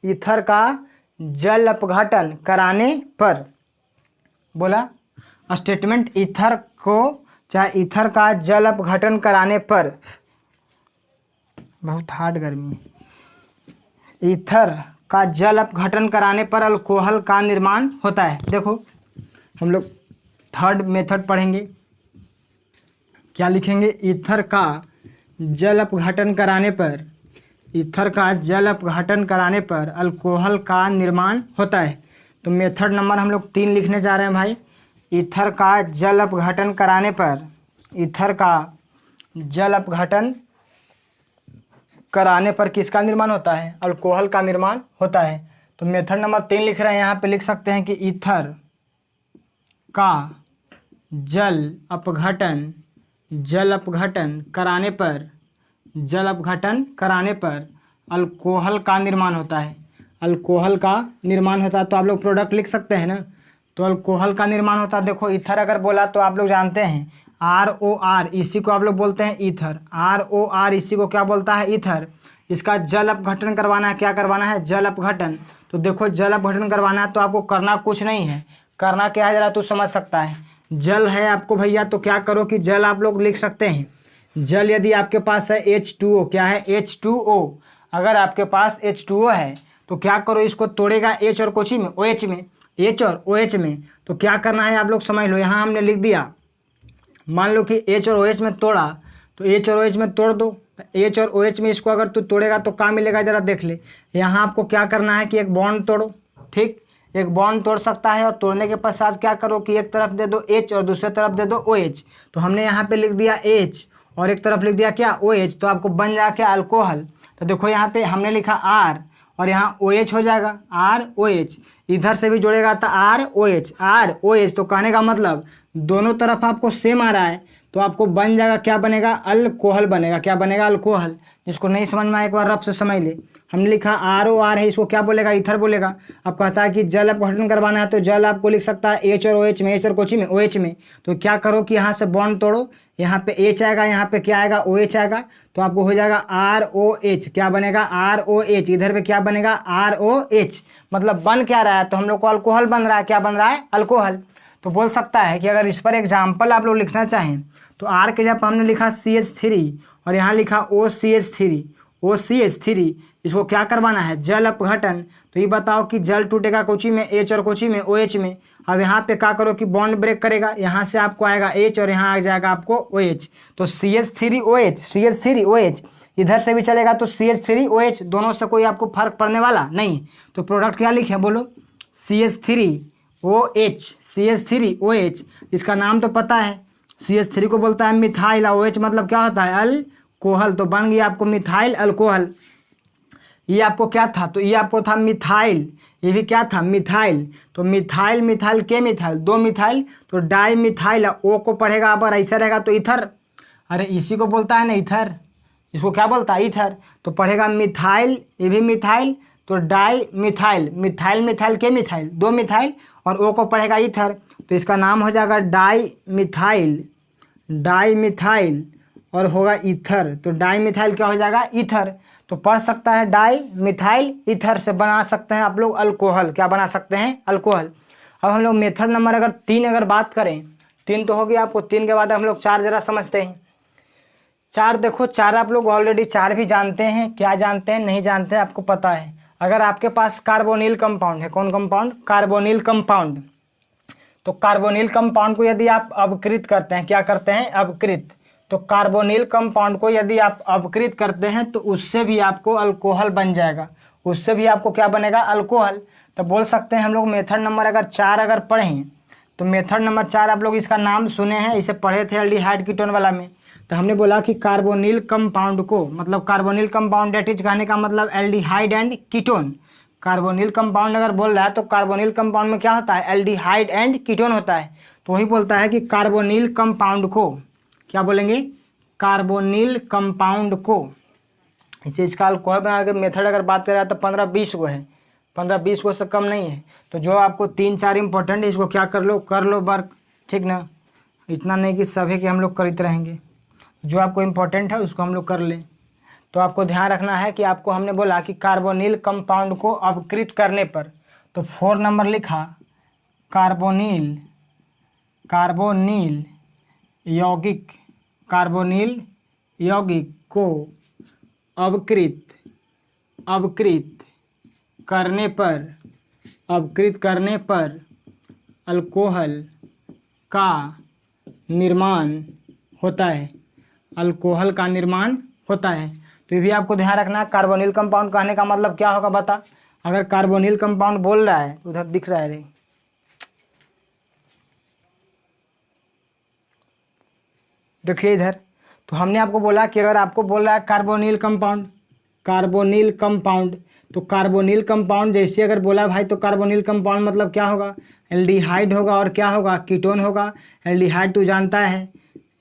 ईथर का जल अपघटन कराने पर, बोला स्टेटमेंट, ईथर को चाहे ईथर का जल अपघटन कराने पर, बहुत हार्ड गर्मी है, ईथर का जल अपघटन कराने पर अल्कोहल का निर्माण होता है। देखो हम लोग थर्ड मेथड पढ़ेंगे, क्या लिखेंगे, ईथर का जल अपघटन कराने पर, ईथर का जल अपघटन कराने पर अल्कोहल का निर्माण होता है। तो मेथड नंबर हम लोग 3 लिखने जा रहे हैं भाई। ईथर का जल अपघटन कराने पर, ईथर का जल अपघटन कराने पर किसका निर्माण होता है, अल्कोहल का निर्माण होता है। तो मेथड नंबर 3 लिख रहे हैं, यहाँ पे लिख सकते हैं कि ईथर का जल अपघटन, जल अपघटन कराने पर, जल अपघटन कराने पर अल्कोहल का निर्माण होता है, अल्कोहल का निर्माण होता है। तो आप लोग प्रोडक्ट लिख सकते हैं ना, तो अल्कोहल का निर्माण होता है। देखो ईथर अगर बोला तो आप लोग जानते हैं ROR, इसी को आप लोग बोलते हैं ईथर, ROR इसी को क्या बोलता है, ईथर। इसका जल अपघटन करवाना है, क्या करवाना है, जल अपघटन। तो देखो जल अपघटन करवाना है तो आपको करना कुछ नहीं है, करना क्या है जरा तू समझ सकता है। जल है आपको भैया, तो क्या करो कि जल आप लोग लिख सकते हैं, जल यदि आपके पास है H2O, क्या है H2O, अगर आपके पास H2O है तो क्या करो, इसको तोड़ेगा H और कोची में, OH में, H और OH में। तो क्या करना है आप लोग समझ लो, यहाँ हमने लिख दिया, मान लो कि H और OH में तोड़ा तो H और OH में तोड़ दो, H और OH में इसको अगर तू तोड़ेगा तो क्या मिलेगा जरा देख ले। यहाँ आपको क्या करना है कि एक बॉन्ड तोड़ो, ठीक, एक बॉन्ड तोड़ सकता है, और तोड़ने के पश्चात क्या करो कि एक तरफ दे दो H और दूसरे तरफ दे दो OH। तो हमने यहाँ पे लिख दिया H और एक तरफ लिख दिया क्या, OH, तो आपको बन जाए क्या, अल्कोहल। तो देखो यहाँ पे हमने लिखा R और यहाँ OH हो जाएगा, ROH, इधर से भी जोड़ेगा तो ROH, तो कहने का मतलब दोनों तरफ आपको सेम आ रहा है तो आपको बन जाएगा, क्या बनेगा, अल्कोहल बनेगा। क्या बनेगा, अल्कोहल। जिसको नहीं समझ में आए एक बार रब से समझ ले। हमने लिखा ROR है, इसको क्या बोलेगा, ईथर बोलेगा। अब कहता है कि जल अपघटन करवाना है तो जल आपको लिख सकता है H और OH में, H और कोची में, OH में। तो क्या करो कि यहाँ से बॉन्ड तोड़ो, यहाँ पे H आएगा, यहाँ पे क्या आएगा, OH आएगा, तो आपको हो जाएगा ROH। क्या बनेगा, ROH। इधर पे क्या बनेगा, ROH। मतलब बन क्या रहा है, तो हम लोग को अल्कोहल बन रहा है। क्या बन रहा है, अल्कोहल। तो बोल सकता है कि अगर इस पर एग्जाम्पल आप लोग लिखना चाहें तो R के जब हमने लिखा CH3 और यहाँ लिखा OCH3, इसको क्या करवाना है, जल अपघटन। तो ये बताओ कि जल टूटेगा कोची में, H और कोची में, OH में। अब यहाँ पे क्या करो कि बॉन्ड ब्रेक करेगा, यहाँ से आपको आएगा H और यहाँ आ जाएगा आपको OH। तो CH3OH, इधर से भी चलेगा तो CH3OH, दोनों से कोई आपको फर्क पड़ने वाला नहीं। तो प्रोडक्ट क्या लिखे बोलो, CH3OH। इसका नाम तो पता है, CH3 को बोलता है मिथाइल, OH मतलब क्या होता है, अल्कोहल। तो बन गया आपको मिथाइल अल्कोहल। ये आपको क्या था, तो ये आपको था मिथाइल, ये भी क्या था, मिथाइल। तो मिथाइल, मिथाइल के मिथाइल, 2 मिथाइल, तो डाई मिथाइल। O को पढ़ेगा, अगर ऐसा रहेगा तो ईथर, अरे इसी को बोलता है ना ईथर, इसको क्या बोलता है, ईथर। तो पढ़ेगा मिथाइल, ये भी मिथाइल, तो डाई मिथाइल, मिथाइल मिथाइल के मिथाइल, 2 मिथाइल, और O को पढ़ेगा ईथर। तो इसका नाम हो जाएगा डाई मिथाइल और होगा ईथर। तो डाई मिथाइल क्या हो जाएगा, ईथर। तो पढ़ सकता है डाई मिथाइल ईथर से बना सकते हैं आप लोग अल्कोहल। क्या बना सकते हैं, अल्कोहल। अब हम लोग मेथड नंबर अगर 3 अगर बात करें, 3 तो हो गया आपको, 3 के बाद हम लोग 4 जरा समझते हैं। 4 देखो, 4 आप लोग ऑलरेडी 4 भी जानते हैं, क्या जानते हैं नहीं जानते हैं आपको पता है। अगर आपके पास कार्बोनिल कंपाउंड है, कौन कंपाउंड? Carbonyl compound. तो कार्बोनिल कंपाउंड को यदि आप अवकृत करते हैं, क्या करते हैं? अवकृत। तो कार्बोनिल कंपाउंड को यदि आप अवकृत करते हैं तो उससे भी आपको अल्कोहल बन जाएगा, उससे भी आपको क्या बनेगा? अल्कोहल। तो बोल सकते हैं हम लोग मेथड नंबर अगर 4 अगर पढ़ें तो मेथड नंबर 4 आप लोग इसका नाम सुने हैं, इसे पढ़े थे एल्डिहाइड कीटोन वाला में। तो हमने बोला कि कार्बोनिल कंपाउंड को, मतलब कार्बोनिल कंपाउंड डेट इज कहने का मतलब aldehyde and ketone. Carbonyl compound अगर बोल रहा है तो कार्बोनिल कंपाउंड में क्या होता है? एल्डिहाइड एंड कीटोन होता है। तो वही बोलता है कि कार्बोनिल कंपाउंड को क्या बोलेंगे? कार्बोनिल कंपाउंड को। इसे इसका अल्कोहल बना के मेथड अगर बात करें तो 15-20 को है, 15-20 को से कम नहीं है। तो जो आपको 3-4 इंपॉर्टेंट है इसको क्या कर लो वर्क, ठीक ना? इतना नहीं कि सभी के हम लोग करते रहेंगे, जो आपको इम्पोर्टेंट है उसको हम लोग कर लें। तो आपको ध्यान रखना है कि आपको हमने बोला कि कार्बोनिल कंपाउंड को अवकृत करने पर, तो 4 नंबर लिखा कार्बोनिल यौगिक, कार्बोनिल यौगिक को अवकृत करने पर अल्कोहल का निर्माण होता है, अल्कोहल का निर्माण होता है। तो ये भी आपको ध्यान रखना, कार्बोनिल कंपाउंड कहने का मतलब क्या होगा बता। अगर कार्बोनिल कंपाउंड बोल रहा है, उधर दिख रहा है रे, देखिए इधर, तो हमने आपको बोला कि अगर आपको बोल रहा है कार्बोनिल कंपाउंड, तो कार्बोनिल कंपाउंड जैसे अगर बोला भाई, तो कार्बोनिल कंपाउंड मतलब क्या होगा? एल्डिहाइड होगा और क्या होगा? कीटोन होगा। एल्डिहाइड तू जानता है,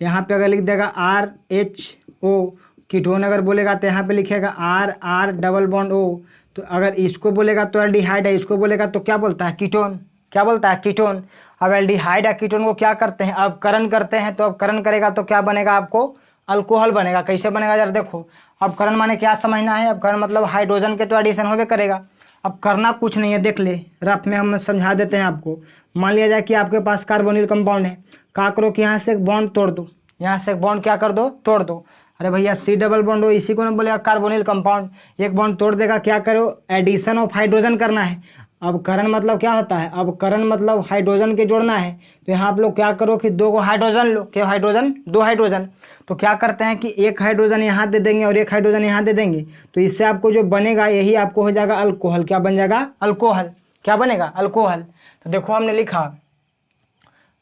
यहाँ पे अगर लिख देगा RHO, कीटोन अगर बोलेगा तो यहाँ पे लिखेगा R डबल बॉन्ड O। तो अगर इसको बोलेगा तो एल्डिहाइड है, इसको बोलेगा तो क्या बोलता है? कीटोन। क्या बोलता है? कीटोन। अब एल्डिहाइड या कीटोन को क्या करते हैं? अवकरण करते हैं। तो अवकरण करेगा तो क्या बनेगा? आपको अल्कोहल बनेगा। कैसे बनेगा जरा देखो। अवकरण माने क्या समझना है? अवकरण मतलब हाइड्रोजन के तो एडिशन होबे करेगा। अब करना कुछ नहीं है, देख ले रफ में हम समझा देते हैं आपको। मान लिया जाए कि आपके पास कार्बोनिल कंपाउंड है, क्या करो कि यहाँ से एक बॉन्ड तोड़ दो, यहाँ से एक बॉन्ड क्या कर दो? तोड़ दो। अरे भैया C डबल बॉन्ड हो, इसी को ना बोलेगा कार्बोनिल कंपाउंड। एक बॉन्ड तोड़ देगा, क्या करो? एडिशन ऑफ हाइड्रोजन करना है। अवकरण मतलब क्या होता है? अवकरण मतलब हाइड्रोजन के जोड़ना है। तो यहाँ आप लोग क्या करो कि 2 को हाइड्रोजन लो, क्या हाइड्रोजन? 2 हाइड्रोजन। तो क्या करते हैं कि एक हाइड्रोजन यहाँ दे देंगे और एक हाइड्रोजन यहाँ दे देंगे, तो इससे आपको जो बनेगा यही आपको हो जाएगा अल्कोहल। क्या बन जाएगा? अल्कोहल। क्या बनेगा? अल्कोहल। तो देखो हमने लिखा,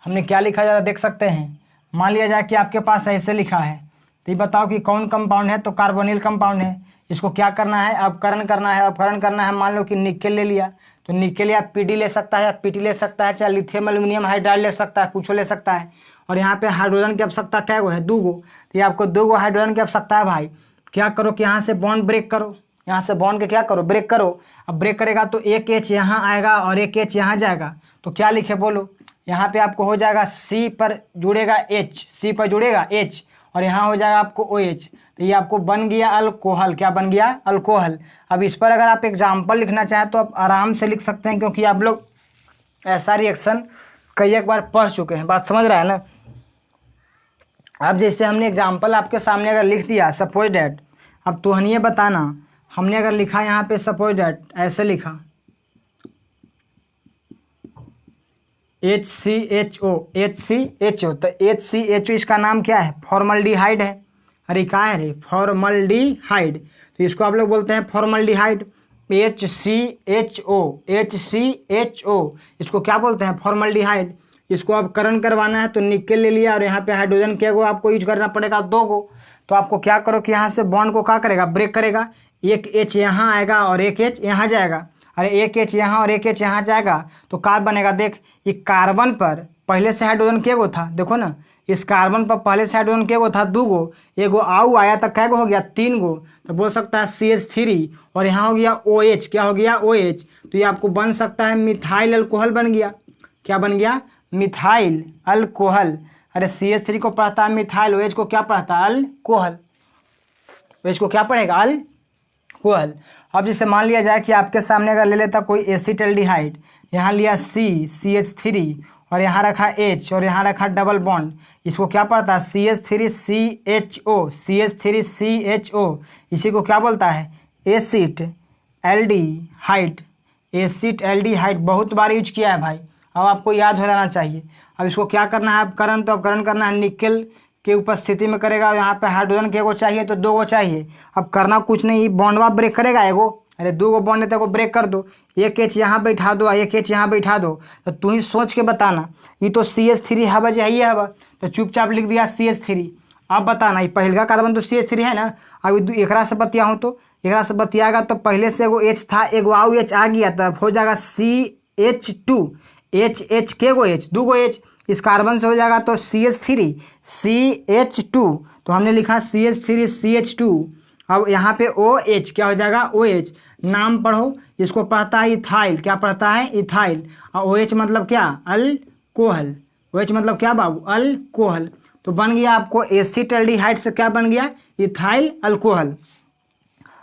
हमने क्या लिखा जरा देख सकते हैं। मान लिया जाए कि आपके पास ऐसे लिखा है, तो ये बताओ कि कौन कंपाउंड है? तो कार्बोनिल कंपाउंड है। इसको क्या करना है? अवकरण करना है। अवकरण करना है, मान लो कि निकेल ले लिया, तो निकेल या PD ले सकता है, या PT ले सकता है, चाहे लिथियम एल्यूमिनियम हाइड्राइड ले सकता है, कुछ ले सकता है। और यहाँ पे हाइड्रोजन की आवश्यकता क्या है? 2 गो। तो ये आपको 2 गो हाइड्रोजन की आवश्यकता है भाई। क्या करो कि यहाँ से बॉन्ड ब्रेक करो, यहाँ से बॉन्ड के क्या करो? ब्रेक करो। अब ब्रेक करेगा तो एक H यहाँ आएगा और एक H यहाँ जाएगा, तो क्या लिखे बोलो? यहाँ पे आपको हो जाएगा C पर जुड़ेगा H, C पर जुड़ेगा H, और यहाँ हो जाएगा आपको OH। तो ये आपको बन गया अल्कोहल। क्या बन गया? अल्कोहल। अब इस पर अगर आप एग्जाम्पल लिखना चाहें तो आप आराम से लिख सकते हैं, क्योंकि आप लोग ऐसा रिएक्शन कई एक बार पढ़ चुके हैं। बात समझ रहा है ना? अब जैसे हमने एग्जाम्पल आपके सामने अगर लिख दिया, सपोज डैट, अब तुहनिए बताना, हमने अगर लिखा यहाँ पे सपोज डैट ऐसे लिखा HCHO, तो HCHO इसका नाम क्या है? फॉर्मल्डिहाइड है। अरे क्या है रे? फॉर्मल्डिहाइड। तो इसको आप लोग बोलते हैं फॉर्मल्डिहाइड। HCHO, इसको क्या बोलते हैं? फॉर्मल्डिहाइड। इसको आप करण करवाना है तो निकेल ले लिया, और यहाँ पे हाइड्रोजन के गो आपको यूज करना पड़ेगा? 2 गो। तो आपको क्या करो कि यहाँ से बॉन्ड को क्या करेगा? ब्रेक करेगा। एक H यहाँ आएगा और एक H यहाँ जाएगा। अरे एक H यहाँ और एक H यहाँ जाएगा, तो क्या बनेगा? देख, ये कार्बन पर पहले से हाइड्रोजन के गो था, देखो ना, इस कार्बन पर पहले से हाइड्रोजन के गो था? 2 गो। एगो आउ आया तो कै गो हो गया? 3 गो। तो बोल सकता है CH3, और यहाँ हो गया OH। क्या हो गया? OH। तो ये आपको बन सकता है मिथाइल अल्कोहल बन गया। क्या बन गया? Methyl alcohol. अरे CH3 को पढ़ता है मिथाइल, OH को क्या पढ़ता है? अल्कोहल। OH को क्या पढ़ेगा? अल्कोहल। अब जैसे मान लिया जाए कि आपके सामने अगर ले लेता कोई एसिटाल्डिहाइड, यहाँ लिया CH3 और यहाँ रखा H और यहाँ रखा डबल बॉन्ड, इसको क्या पड़ता है CH3CHO, CH3CHO, इसी को क्या बोलता है एसिड एल्डिहाइड। एसिड एल्डिहाइड बहुत बार यूज किया है भाई, अब आपको याद हो जाना चाहिए। अब इसको क्या करना है, अब करण, तो अब करण करना है निकेल के उपस्थिति में करेगा। यहाँ पे हाइड्रोजन के को चाहिए तो 2 को चाहिए। अब करना कुछ नहीं, बॉन्डवा ब्रेक करेगा एगो, अरे 2 को बॉन्ड है तो ब्रेक कर दो, एक H यहाँ बैठा दो, एक H यहाँ बैठा दो। तो तू ही सोच के बताना, ये तो CH3 हवा चाहिए हवा, तो चुपचाप लिख दिया CH3। अब बताना ये पहले का कार्बन तो CH3 है ना, अब एकरा से बतियाऊँ तो एकरा से बतियागा तो पहले से एगो H था, एगो आउ H आ गया, तब हो जाएगा CH2, H के गो H, 2 गो H, इस कार्बन से हो जाएगा तो CH3 CH2, तो हमने लिखा CH3 CH2। अब यहाँ पे OH क्या हो जाएगा OH, नाम पढ़ो, इसको पढ़ता है इथाइल, क्या पढ़ता है इथाइल, और OH मतलब क्या अल्कोहल, OH मतलब क्या बाबू अल्कोहल। तो बन गया आपको एसिटाल्डिहाइड से क्या बन गया इथाइल अल्कोहल।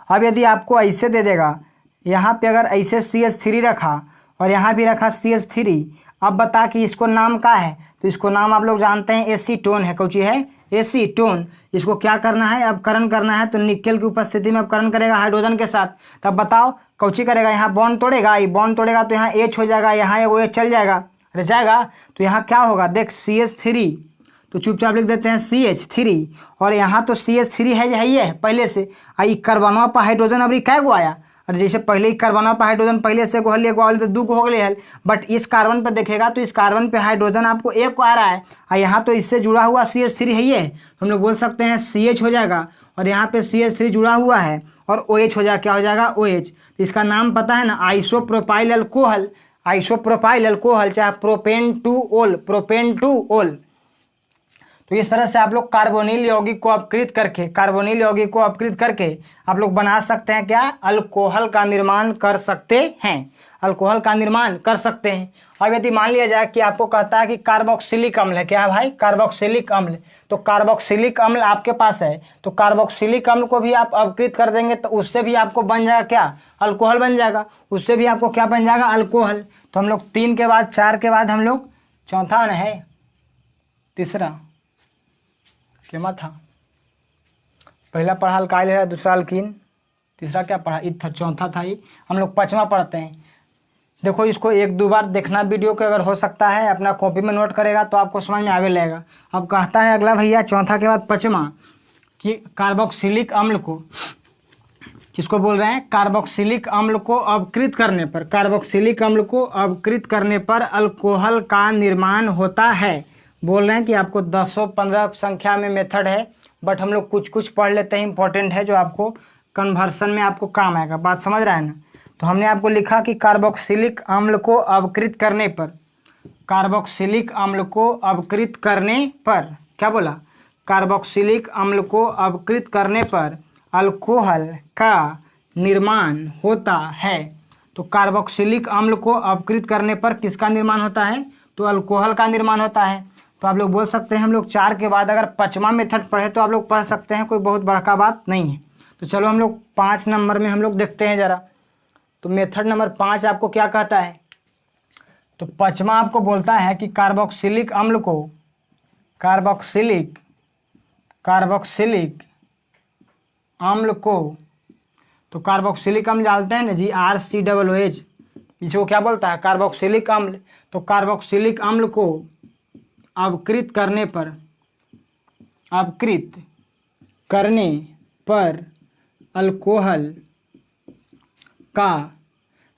अब यदि आपको ऐसे दे देगा, यहाँ पे अगर ऐसे CH3 रखा और यहाँ भी रखा CH3, अब बता कि इसको नाम क्या है, तो इसको नाम आप लोग जानते हैं एसीटोन है, कौची है एसीटोन। इसको क्या करना है, अब करण करना है, तो निकेल की उपस्थिति में अब करण करेगा हाइड्रोजन के साथ। तब बताओ कौची करेगा, यहाँ बॉन्ड तोड़ेगा, ये बॉन्ड तोड़ेगा तो यहाँ H हो जाएगा, यहाँ एगो H चल जाएगा, अरे जाएगा, तो यहाँ क्या होगा देख CH3, तो चुपचाप लिख देते हैं CH3, और यहाँ तो CH3 है ही है पहले से, आई कार्बनवा पर हाइड्रोजन अभी कै गो आया, और जैसे पहले ही कार्बनवा पर हाइड्रोजन पहले से गोहल एगो आल तो 2 को हो गए है, बट इस कार्बन पर देखेगा तो इस कार्बन पे हाइड्रोजन आपको 1 को आ रहा है, और यहाँ तो इससे जुड़ा हुआ CH3 है ही है, तो हम लोग बोल सकते हैं CH हो जाएगा, और यहाँ पे CH3 जुड़ा हुआ है और OH हो जाएगा, क्या हो जाएगा OH। तो इसका नाम पता है ना आइसोप्रोपाइल अल्कोहल, आइसोप्रोपाइल अल्कोहल, चाहे प्रोपेन टू ओल। तो इस तरह से आप लोग कार्बोनिल यौगिक को अपकृत करके आप लोग बना सकते हैं क्या अल्कोहल का निर्माण कर सकते हैं, अल्कोहल का निर्माण कर सकते हैं। अब यदि मान लिया जाए कि आपको कहता है कि कार्बोक्सिलिक अम्ल है, क्या है भाई कार्बोक्सिलिक अम्ल, तो कार्बोक्सिलिक अम्ल आपके पास है, तो कार्बोक्सिलिक अम्ल को भी आप अपकृत कर देंगे तो उससे भी आपको बन जाएगा क्या अल्कोहल बन जाएगा, उससे भी आपको क्या बन जाएगा अल्कोहल। तो हम लोग 3 के बाद 4 के बाद हम लोग चौथा न है तीसरा क्या था, पहला पढ़ा अल्काइल है, दूसरा अल्कीन, तीसरा क्या पढ़ा इथर, चौथा था ये, हम लोग 5वां पढ़ते हैं। देखो इसको 1-2 बार देखना वीडियो के, अगर हो सकता है अपना कॉपी में नोट करेगा तो आपको समझ में आगे लगेगा। अब कहता है अगला भैया चौथा के बाद 5वां कि कार्बोक्सिलिक अम्ल को, किसको बोल रहे हैं कार्बोक्सिलिक अम्ल को अपकृत करने पर, कार्बोक्सिलिक अम्ल को अपकृत करने पर अल्कोहल का निर्माण होता है। बोल रहे हैं कि आपको 10-15 संख्या में मेथड है, बट हम लोग कुछ पढ़ लेते हैं, इंपॉर्टेंट है जो आपको कन्वर्सन में आपको काम आएगा, बात समझ रहा है ना। तो हमने आपको लिखा कि कार्बोक्सिलिक अम्ल को अपकृत करने पर, कार्बोक्सिलिक अम्ल को अपकृत करने पर क्या बोला, कार्बोक्सिलिक अम्ल को अपकृत करने पर अल्कोहल का निर्माण होता है। तो कार्बोक्सिलिक अम्ल को अपकृत करने पर किसका निर्माण होता है, तो अल्कोहल का निर्माण होता है। तो आप लोग बोल सकते हैं हम लोग 4 के बाद अगर 5वां मेथड पढ़े तो आप लोग पढ़ सकते हैं, कोई बहुत बड़का बात नहीं है। तो चलो हम लोग 5 नंबर में हम लोग देखते हैं ज़रा। तो मेथड नंबर 5 आपको क्या कहता है, तो 5वां आपको बोलता है कि कार्बोक्सिलिक अम्ल को, कार्बोक्सिलिक अम्ल को, तो कार्बोक्सिलिक अम्ल डालते हैं ना जी RCOOH, इसको क्या बोलता है कार्बोक्सिलिक अम्ल। तो कार्बोक्सिलिक अम्ल को अपकृत करने पर अल्कोहल का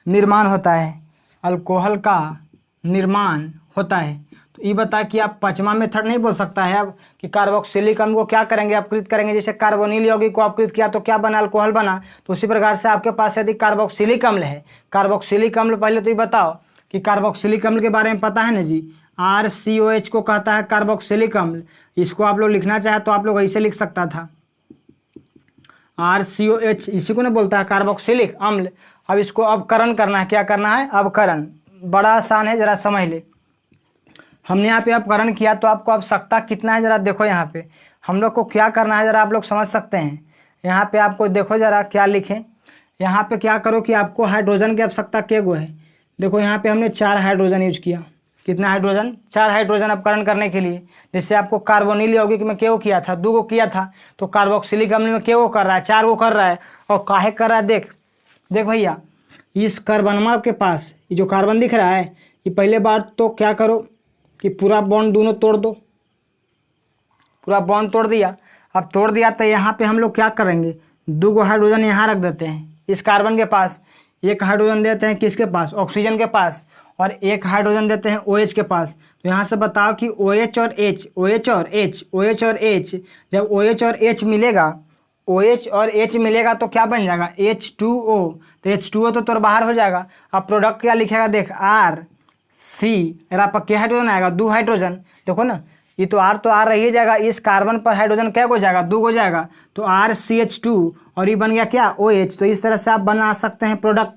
निर्माण होता है, अल्कोहल का निर्माण होता है। तो ये बता कि आप 5वां मेथड नहीं बोल सकता है अब कि कार्बोक्सिलिक अम्ल को क्या करेंगे अपकृत करेंगे, जैसे कार्बोनिल यौगिक को अपकृत किया तो क्या बना अल्कोहल बना। तो उसी प्रकार से आपके पास यदि कार्बोक्सिलिक अम्ल है, कार्बोक्सिलिक अम्ल पहले तो ये बताओ कि कार्बोक्सिलिक अम्ल के बारे में पता है ना जी, RCOH को कहता है कार्बोक्सिलिक अम्ल। इसको आप लोग लिखना चाहे तो आप लोग ऐसे लिख सकता था RCOH, इसी को ना बोलता है कार्बोक्सिलिक अम्ल। अब इसको अवकरण करना है, क्या करना है अवकरण, बड़ा आसान है, ज़रा समझ ले। हमने यहाँ पे अपकरण किया तो आपको आवश्यकता कितना है ज़रा देखो, यहाँ पे हम लोग को क्या करना है ज़रा आप लोग समझ सकते हैं। यहाँ पे आपको देखो ज़रा क्या लिखें, यहाँ पे क्या करो कि आपको हाइड्रोजन की आवश्यकता के गो है, देखो यहाँ पे हमने 4 हाइड्रोजन यूज किया। कितना हाइड्रोजन? 4 हाइड्रोजन अपकरण करने के लिए। जैसे आपको कार्बोनिल यौगिक में क्यों किया था, 2 को किया था, तो कार्बोक्सिलिक अम्ल में क्यों कर रहा है, 4 को कर रहा है। और काहे कर रहा है, देख देख भैया, इस कार्बनमा के पास ये जो कार्बन दिख रहा है, ये पहले बार तो क्या करो कि पूरा बॉन्ड दोनों तोड़ दो। पूरा बॉन्ड तोड़ दिया। अब तोड़ दिया तो यहाँ पे हम लोग क्या करेंगे, 2 को हाइड्रोजन यहाँ रख देते हैं इस कार्बन के पास। एक हाइड्रोजन देते हैं किसके पास, ऑक्सीजन के पास, और एक हाइड्रोजन देते हैं OH के पास। तो यहाँ से बताओ कि OH और H, OH और H, OH और H, जब OH और H मिलेगा, OH और H मिलेगा तो क्या बन जाएगा, H2O। तो H2O तो तुर बाहर हो जाएगा। अब प्रोडक्ट क्या लिखेगा, देख RC, अगर आपका क्या हाइड्रोजन आएगा, 2 हाइड्रोजन। देखो ना, ये तो R रही जाएगा, इस कार्बन पर हाइड्रोजन क्या हो जाएगा, 2 हो जाएगा, तो RCH2, और ये बन गया क्या, OH। तो इस तरह से आप बना सकते हैं प्रोडक्ट।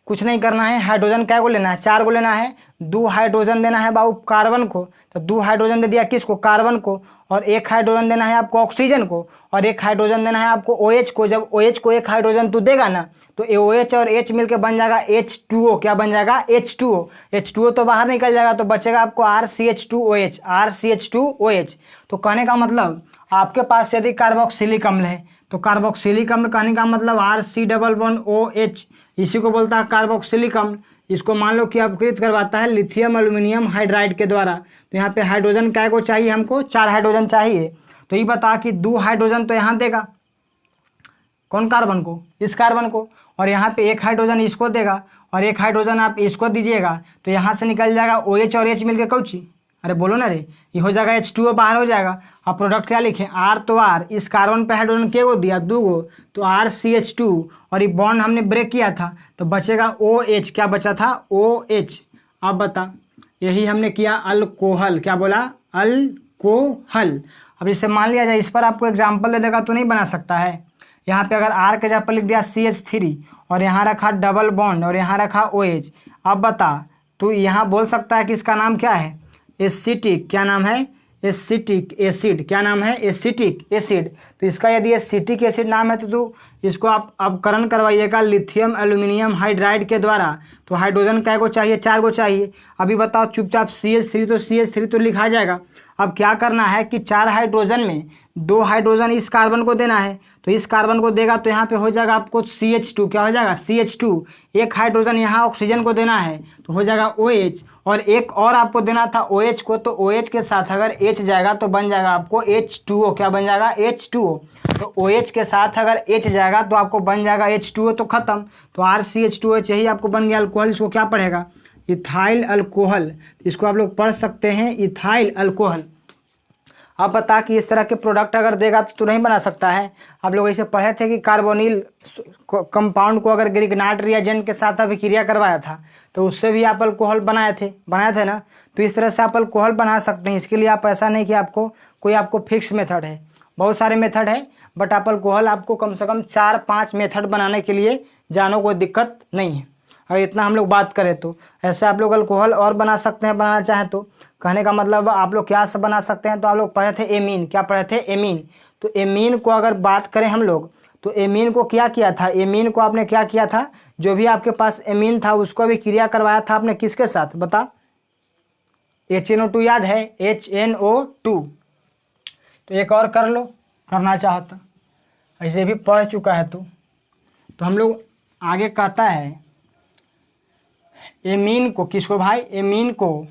कुछ नहीं करना है, हाइड्रोजन क्या को लेना है, 4 को लेना है, 2 हाइड्रोजन देना है बाबू कार्बन को, तो 2 हाइड्रोजन दे दिया किसको, कार्बन को, और 1 हाइड्रोजन देना है आपको ऑक्सीजन को, और 1 हाइड्रोजन देना है आपको OH को। जब OH को 1 हाइड्रोजन तू देगा ना, तो OH और H मिलकर बन जाएगा H2O। क्या बन जाएगा, H2O। H2O तो बाहर निकल जाएगा, तो बचेगा आपको RCH2OH, RCH2OH। तो कहने का मतलब आपके पास यदि कार्बोक्सिलिक अम्ल है, तो कार्बोक्सिलिक अम्ल कहने का मतलब RC≡OH, इसी को बोलता है कार्बोक्सिलिक अम्ल। इसको मान लो कि अपकृत करवाता है लिथियम एल्यूमिनियम हाइड्राइड के द्वारा। तो यहाँ पे हाइड्रोजन क्या को चाहिए, हमको 4 हाइड्रोजन चाहिए। तो ये बता कि 2 हाइड्रोजन तो यहाँ देगा, कौन, कार्बन को, इस कार्बन को, और यहाँ पे 1 हाइड्रोजन इसको देगा, और 1 हाइड्रोजन आप इसको दीजिएगा। तो यहाँ से निकल जाएगा OH और H मिलकर कौची, अरे बोलो ना रे, ये हो जाएगा H2O, बाहर हो जाएगा। अब प्रोडक्ट क्या लिखे, R, तो R, इस कार्बन पे हाइड्रोजन के को दिया, 2 को, तो RCH2, और ये बॉन्ड हमने ब्रेक किया था, तो बचेगा OH। क्या बचा था, OH। अब बता, यही हमने किया अल्कोहल, क्या बोला, अल्कोहल। अब इसे मान लिया जाए, इस पर आपको एग्जाम्पल दे देगा तो नहीं बना सकता है। यहाँ पे अगर R के जगह पर लिख दिया CH3, और यहाँ रखा डबल बॉन्ड, और यहाँ रखा OH। अब बता, तू यहाँ बोल सकता है कि इसका नाम क्या है, एसिटिक, क्या नाम है, एसिटिक एसिड, क्या नाम है, एसिटिक एसिड। तो इसका यदि एसिटिक एसिड नाम है, तो तू इसको आप अपकरण करवाइएगा लिथियम एल्यूमिनियम हाइड्राइड के द्वारा। तो हाइड्रोजन क्या को चाहिए, 4 को चाहिए। अभी बताओ चुपचाप CH3, तो CH3 तो लिखा जाएगा। अब क्या करना है कि 4 हाइड्रोजन में 2 हाइड्रोजन इस कार्बन को देना है, तो इस कार्बन को देगा, तो यहाँ पे हो जाएगा आपको CH2, क्या हो जाएगा, CH2। 1 हाइड्रोजन यहाँ ऑक्सीजन को देना है, तो हो जाएगा OH, और एक और आपको देना था OH को, तो OH के साथ अगर H जाएगा तो बन जाएगा आपको H2O। क्या बन जाएगा, H2O। तो OH के साथ अगर H जाएगा तो आपको बन जाएगा H2O, तो खत्म। तो RCH2OH यही आपको बन गया अल्कोहल। इसको क्या पढ़ेगा, इथाइल अल्कोहल। इसको आप लोग पढ़ सकते हैं, इथाइल अल्कोहल। अब बता कि इस तरह के प्रोडक्ट अगर देगा तो तू नहीं बना सकता है। आप लोग ऐसे पढ़े थे कि कार्बोनिल कंपाउंड को अगर ग्रिग्नाइट रिएजेंट के साथ अभिक्रिया करवाया था, तो उससे भी आप अल्कोहल बनाए थे ना। तो इस तरह से आप अल्कोहल बना सकते हैं। इसके लिए आप ऐसा नहीं कि आपको कोई आपको फिक्स मेथड है, बहुत सारे मेथड है, बट आप अल्कोहल आपको कम से कम 4-5 मेथड बनाने के लिए जानो, कोई दिक्कत नहीं है। अगर इतना हम लोग बात करें तो ऐसे आप लोग अल्कोहल और बना सकते हैं, बनाना चाहें तो। कहने का मतलब आप लोग क्या से बना सकते हैं, तो आप लोग पढ़े थे एमीन, क्या पढ़े थे, एमीन। तो एमीन को अगर बात करें हम लोग, तो एमीन को क्या किया था, एमीन को आपने क्या किया था, जो भी आपके पास एमीन था उसको भी क्रिया करवाया था आपने किसके साथ, बता, HNO2 याद है, HNO2। तो एक और कर लो, करना चाहो तो, ऐसे भी पढ़ चुका है तो हम लोग आगे कहता है एमीन को, किसको भाई, एमीन को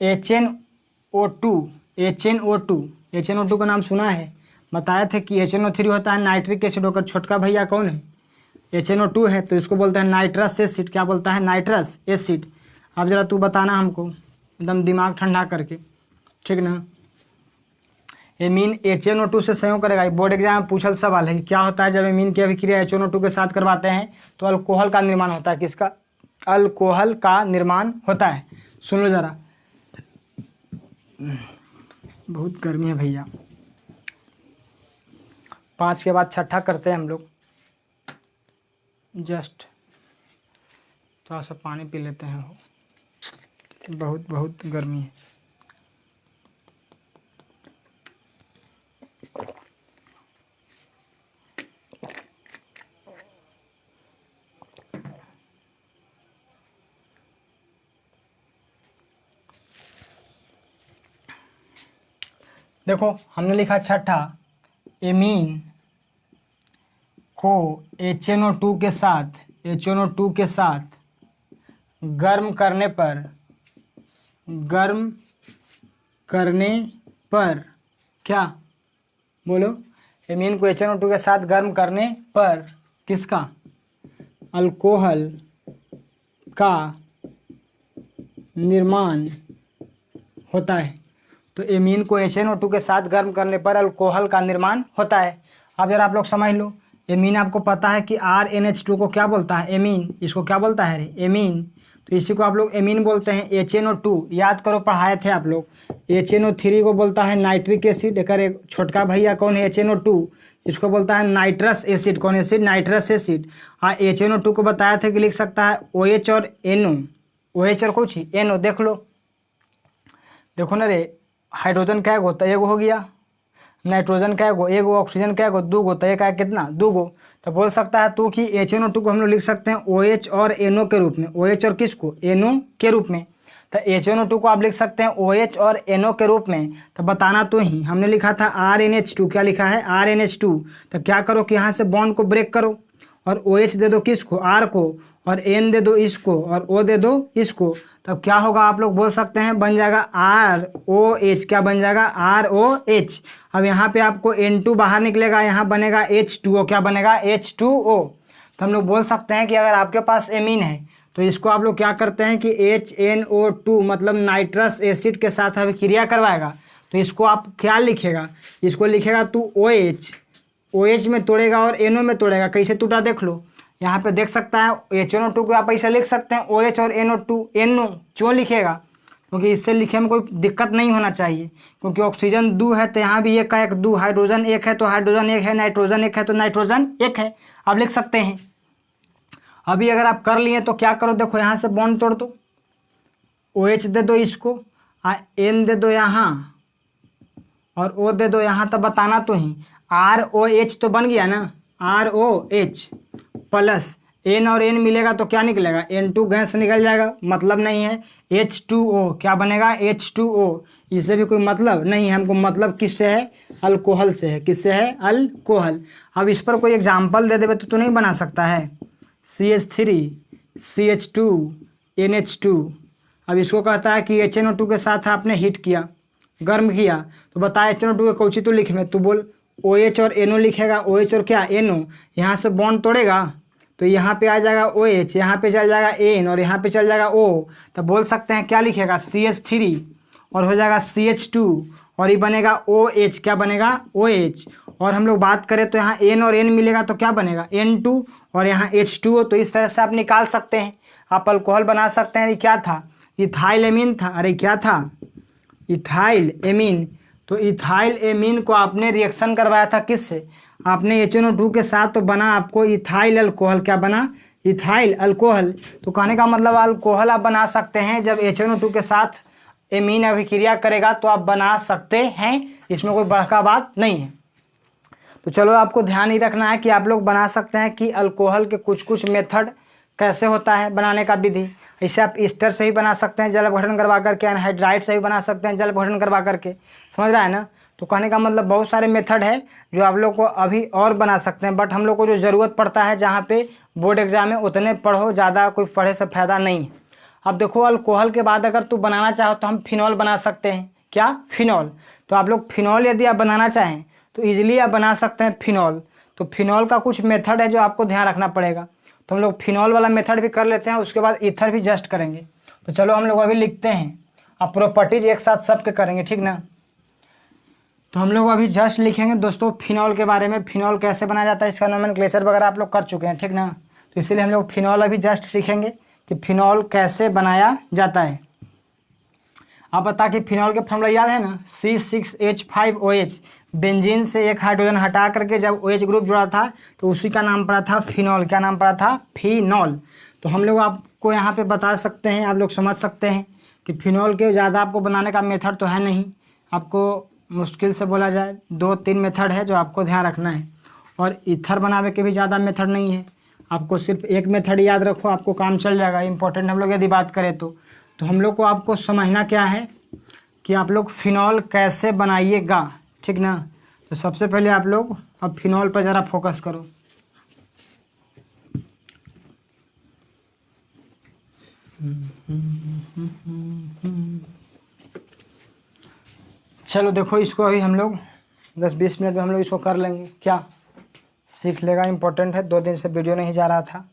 HNO2 का नाम सुना है, बताया थे कि HNO3 होता है नाइट्रिक एसिड होकर छोटका भैया कौन है, HNO2 है, तो इसको बोलते हैं नाइट्रस एसिड। क्या बोलता है, नाइट्रस एसिड। अब जरा तू बताना हमको एकदम दिमाग ठंडा करके, ठीक ना। एमीन HNO2 से संयोग करेगा, बोर्ड एग्जाम में पूछल सवाल है कि क्या होता है जब एमीन की अभिक्रिया HNO2 के साथ करवाते हैं, तो अल्कोहल का निर्माण होता है। किसका, अल्कोहल का निर्माण होता है। सुन लो जरा, बहुत गर्मी है भैया। 5 के बाद छठा करते हैं हम लोग, जस्ट थोड़ा सा पानी पी लेते हैं, बहुत गर्मी है। देखो हमने लिखा छठा, एमीन को HNO2 के साथ गर्म करने पर क्या बोलो, एमीन को HNO2 के साथ गर्म करने पर किसका, अल्कोहल का निर्माण होता है। तो एमीन को HNO2 के साथ गर्म करने पर अल्कोहल का निर्माण होता है। अब यार आप लोग समझ लो, एमीन आपको पता है कि RNH2 को क्या बोलता है, एमीन, इसको क्या बोलता है रे, एमीन। तो इसी को आप लोग एमीन बोलते हैं। HNO2 याद करो, पढ़ाए थे आप लोग। HNO3 को बोलता है नाइट्रिक एसिड, एक छोटका भैया कौन है HNO2, इसको बोलता है नाइट्रस एसिड। कौन एसिड, नाइट्रस एसिड। हाँ, HNO2 को बताया था कि लिख सकता है OH और NO, OH और कुछ NO। देख लो, देखो ना रे, हाइड्रोजन क्या होता है, एगो हो गया, नाइट्रोजन क्या गो, एगो, ऑक्सीजन क्या गो, दो गो, तो एक है कितना, दो गो। तो बोल सकता है तू कि HNO2 को हम लोग लिख सकते हैं OH और NO के रूप में, OH और किसको, NO के रूप में। तो HNO2 को आप लिख सकते हैं OH और NO के रूप में। तो बताना तो ही, हमने लिखा था RNH2, क्या लिखा है, RNH2। तो क्या करो कि यहाँ से बॉन्ड को ब्रेक करो और OH दे दो किसको, R को, और N दे दो इसको, और O दे दो इसको। तब क्या होगा, आप लोग बोल सकते हैं, बन जाएगा ROH। क्या बन जाएगा, ROH। अब यहाँ पे आपको N2 बाहर निकलेगा, यहाँ बनेगा H2O। क्या बनेगा, H2O। तो हम लोग बोल सकते हैं कि अगर आपके पास एमीन है तो इसको आप लोग क्या करते हैं कि HNO2 मतलब नाइट्रस एसिड के साथ अभिक्रिया करवाएगा। तो इसको आप क्या लिखेगा, इसको लिखेगा तू OH में तोड़ेगा और NO में तोड़ेगा। कैसे टूटा देख लो, यहाँ पे देख सकता है। HNO2 को आप ऐसे लिख सकते हैं OH और NO2। क्यों लिखेगा, क्योंकि इससे लिखे में कोई दिक्कत नहीं होना चाहिए, क्योंकि ऑक्सीजन दो है तो यहाँ भी एक का एक दो, हाइड्रोजन एक है तो हाइड्रोजन एक है, नाइट्रोजन एक है तो नाइट्रोजन एक है, आप लिख सकते हैं। अभी अगर आप कर लिए तो क्या करो, देखो यहाँ से बॉन्ड तोड़ दो, OH दे दो इसको, N दे दो यहाँ और O दे दो यहाँ। तो बताना तो ही, ROH तो बन गया ना, ROH प्लस N और N मिलेगा तो क्या निकलेगा, N2 गैस निकल जाएगा, मतलब नहीं है। H2O क्या बनेगा, H2O। इससे भी कोई मतलब नहीं है, हमको मतलब किससे है, अल्कोहल से है। किससे है, अल्कोहल। अब इस पर कोई एग्जाम्पल दे देवे तो नहीं बना सकता है, CH3 CH2 NH2। अब इसको कहता है कि HNO2 के साथ आपने हीट किया, गर्म किया, तो बता HNO2 के कौची तो लिख में, तो बोल OH और NO लिखेगा, OH और क्या, NO। यहाँ से बॉन्ड तोड़ेगा तो यहाँ पे आ जाएगा OH, यहाँ पे चल जाएगा N और यहाँ पे चल जाएगा O। तो बोल सकते हैं क्या लिखेगा, CH3 और हो जाएगा CH2 और ये बनेगा OH। क्या बनेगा, OH। और हम लोग बात करें तो यहाँ N और N मिलेगा तो क्या बनेगा, N2 और यहाँ H2O। तो इस तरह से आप निकाल सकते हैं, आप अल्कोहल बना सकते हैं। ये क्या था, इथाइल एमीन था। अरे क्या था, इथाइल एमीन। तो इथाइल एमीन को आपने रिएक्शन करवाया था किससे, आपने HNO2 के साथ, तो बना आपको इथाइल अल्कोहल। क्या बना, इथाइल अल्कोहल। तो कहने का मतलब अल्कोहल आप बना सकते हैं जब HNO2 के साथ एमीन अभिक्रिया करेगा तो आप बना सकते हैं, इसमें कोई बड़का बात नहीं है। तो चलो आपको ध्यान ही रखना है कि आप लोग बना सकते हैं कि अल्कोहल के कुछ कुछ मेथड कैसे होता है बनाने का विधि। इसे आप ईस्टर से ही बना सकते हैं जल अपघटन करवा करके, एनहाइड्राइड से भी बना सकते हैं जल अपघटन करवा करके, समझ रहा है ना। तो कहने का मतलब बहुत सारे मेथड है जो आप लोग को अभी और बना सकते हैं, बट हम लोग को जो ज़रूरत पड़ता है जहाँ पे बोर्ड एग्जाम में उतने पढ़ो, ज़्यादा कोई पढ़े से फ़ायदा नहीं है। अब देखो अल्कोहल के बाद अगर तू बनाना चाहो तो हम फिनॉल बना सकते हैं। क्या, फिनॉल। तो आप लोग फिनॉल यदि आप बनाना चाहें तो ईजिली आप बना सकते हैं फिनॉल। तो फिनॉल का कुछ मेथड है जो आपको ध्यान रखना पड़ेगा। तो हम लोग फिनॉल वाला मेथड भी कर लेते हैं, उसके बाद ईथर भी जस्ट करेंगे। तो चलो हम लोग अभी लिखते हैं, अब प्रॉपर्टीज एक साथ सबके करेंगे, ठीक ना। तो हम लोग अभी जस्ट लिखेंगे दोस्तों फिनॉल के बारे में, फिनॉल कैसे बनाया जाता है, इसका नोमेनक्लेचर वगैरह आप लोग कर चुके हैं, ठीक ना। तो इसीलिए हम लोग फिनॉल अभी जस्ट सीखेंगे कि फिनॉल कैसे बनाया जाता है। आप बता कि फिनॉल के फॉर्मूला याद है ना, C6H5OH। बेंजीन से एक हाइड्रोजन हटा करके जब OH ग्रुप जुड़ा था तो उसी का नाम पड़ा था फिनॉल। क्या नाम पड़ा था, फिनॉल। तो हम लोग आपको यहाँ पे बता सकते हैं, आप लोग समझ सकते हैं कि फिनॉल के ज़्यादा आपको बनाने का मेथड तो है नहीं, आपको मुश्किल से बोला जाए 2-3 मेथड है जो आपको ध्यान रखना है। और ईथर बनाने के भी ज़्यादा मेथड नहीं है, आपको सिर्फ एक मेथड याद रखो, आपको काम चल जाएगा। इंपॉर्टेंट हम लोग यदि बात करें तो हम लोग को आपको समझना क्या है कि आप लोग फिनॉल कैसे बनाइएगा, ठीक ना। तो सबसे पहले आप लोग अब फिनॉल पर ज़रा फोकस करो। चलो देखो, इसको अभी हम लोग 10-20 मिनट में हम लोग इसको कर लेंगे, क्या सीख लेगा। इम्पोर्टेंट है, 2 दिन से वीडियो नहीं जा रहा था,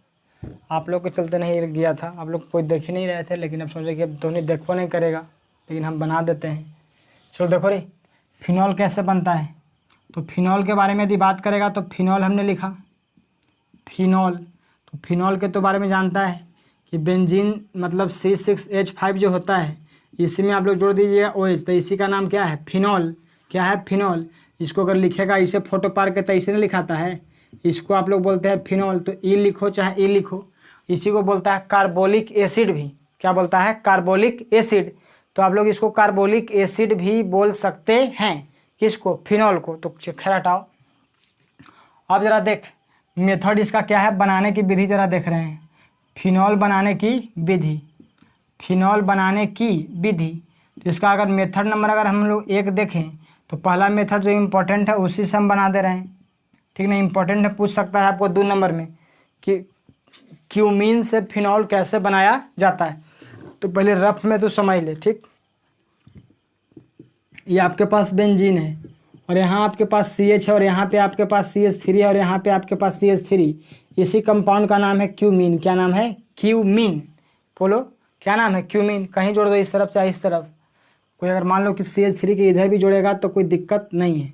आप लोग के चलते नहीं गया था, आप लोग कोई देख ही नहीं रहे थे, लेकिन अब सोचे कि अब धोनी देखो नहीं करेगा, लेकिन हम बना देते हैं। चलो देखो रे, फिनॉल कैसे बनता है। तो फिनॉल के बारे में यदि बात करेगा तो फिनॉल हमने लिखा फिनॉल, तो फिनॉल के तो बारे में जानता है कि बेंजीन मतलब C6H5 जो होता है, इसी में आप लोग जोड़ दीजिएगा OH, तो इसी का नाम क्या है, फिनॉल। क्या है, फिनॉल। इसको अगर लिखेगा इसे फोटो पार के तो इसे नहीं लिखाता है, इसको आप लोग बोलते हैं फिनॉल। तो ई लिखो चाहे ई लिखो, इसी को बोलता है कार्बोलिक एसिड भी। क्या बोलता है, कार्बोलिक एसिड। तो आप लोग इसको कार्बोलिक एसिड भी बोल सकते हैं, किसको, फिनॉल को। तो खैर हटाओ। अब ज़रा देख मेथड इसका क्या है, बनाने की विधि ज़रा देख रहे हैं। फिनॉल बनाने की विधि, फिनॉल बनाने की विधि। तो इसका अगर मेथड नंबर अगर हम लोग 1 देखें तो पहला मेथड जो इम्पोर्टेंट है उसी से हम बना दे रहे हैं, ठीक ना। इम्पोर्टेंट है, पूछ सकता है आपको 2 नंबर में कि क्यूमीन से फिनॉल कैसे बनाया जाता है। तो पहले रफ में तो समझ ले, ठीक। ये आपके पास बेंजीन है और यहाँ आपके पास CH है और यहाँ पे आपके पास CH3 है और यहाँ पे आपके पास CH3। इसी कंपाउंड का नाम है क्यूमीन। क्या नाम है, क्यूमीन। बोलो क्या नाम है, क्यूमीन। कहीं जोड़ दो, इस तरफ चाहे इस तरफ। कोई अगर मान लो कि CH3 के इधर भी जोड़ेगा तो कोई दिक्कत नहीं है।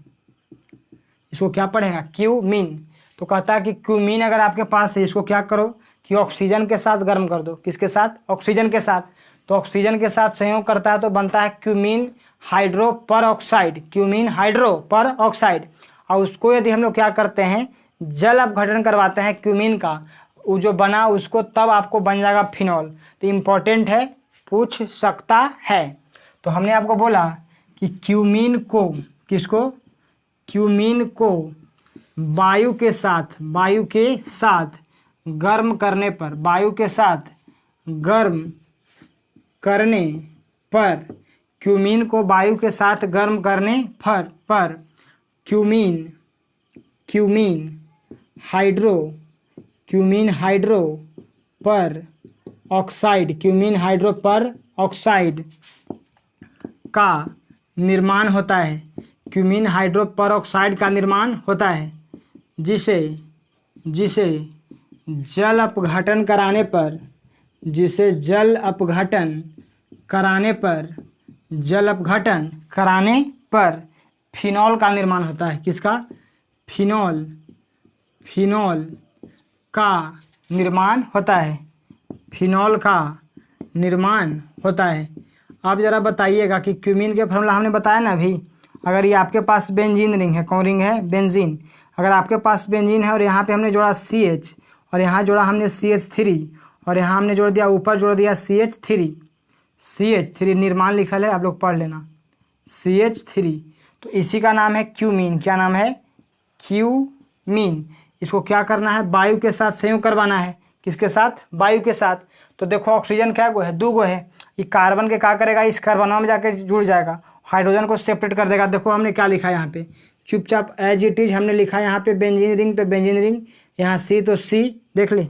इसको क्या पढ़ेगा, क्यूमीन। तो कहता है कि क्यूमीन अगर आपके पास है, इसको क्या करो कि ऑक्सीजन के साथ गर्म कर दो। किसके साथ, ऑक्सीजन के साथ। तो ऑक्सीजन के साथ संयोग करता है तो बनता है क्यूमीन हाइड्रो पर ऑक्साइड, क्यूमीन हाइड्रो पर ऑक्साइड। और उसको यदि हम लोग क्या करते हैं, जल अपघटन करवाते हैं क्यूमीन का, वो जो बना उसको, तब आपको बन जाएगा फिनॉल। तो इम्पोर्टेंट है, पूछ सकता है। तो हमने आपको बोला कि क्यूमीन को, किसको, क्यूमीन को वायु के साथ, वायु के साथ गर्म करने पर, वायु के साथ गर्म करने पर, क्यूमीन को वायु के साथ गर्म करने पर क्यूमीन हाइड्रो पर ऑक्साइड, क्यूमीन हाइड्रो पर ऑक्साइड का निर्माण होता है। क्यूमीन हाइड्रो पर ऑक्साइड का निर्माण होता है, जिसे जल अपघटन कराने पर, जिसे जल अपघटन कराने पर फिनॉल का निर्माण होता है। किसका, फिनॉल का निर्माण होता है, फिनॉल का निर्माण होता है। अब ज़रा बताइएगा कि क्यूमीन के फॉर्मूला हमने बताया ना अभी। अगर ये आपके पास बेंजीन रिंग है, कौन रिंग है, बेंजीन। अगर आपके पास बेंजीन है और यहाँ पे हमने जोड़ा CH और यहाँ जोड़ा हमने CH3 और यहाँ हमने जोड़ दिया, ऊपर जोड़ दिया CH3 निर्माण लिखल है, आप लोग पढ़ लेना, CH3। तो इसी का नाम है क्यूमीन। क्या नाम है, क्यूमीन। इसको क्या करना है, वायु के साथ संयोग करवाना है। किसके साथ, वायु के साथ। तो देखो ऑक्सीजन क्या गो है, 2 गो है। ये कार्बन के क्या करेगा, इस कार्बनवा में जाके जुड़ जाएगा, हाइड्रोजन को सेपरेट कर देगा। देखो हमने क्या लिखा है यहाँ पे, चुपचाप एज इट इज हमने लिखा है यहाँ पे बेंजीन रिंग, तो बेंजीन रिंग, यहाँ C तो C देख ले,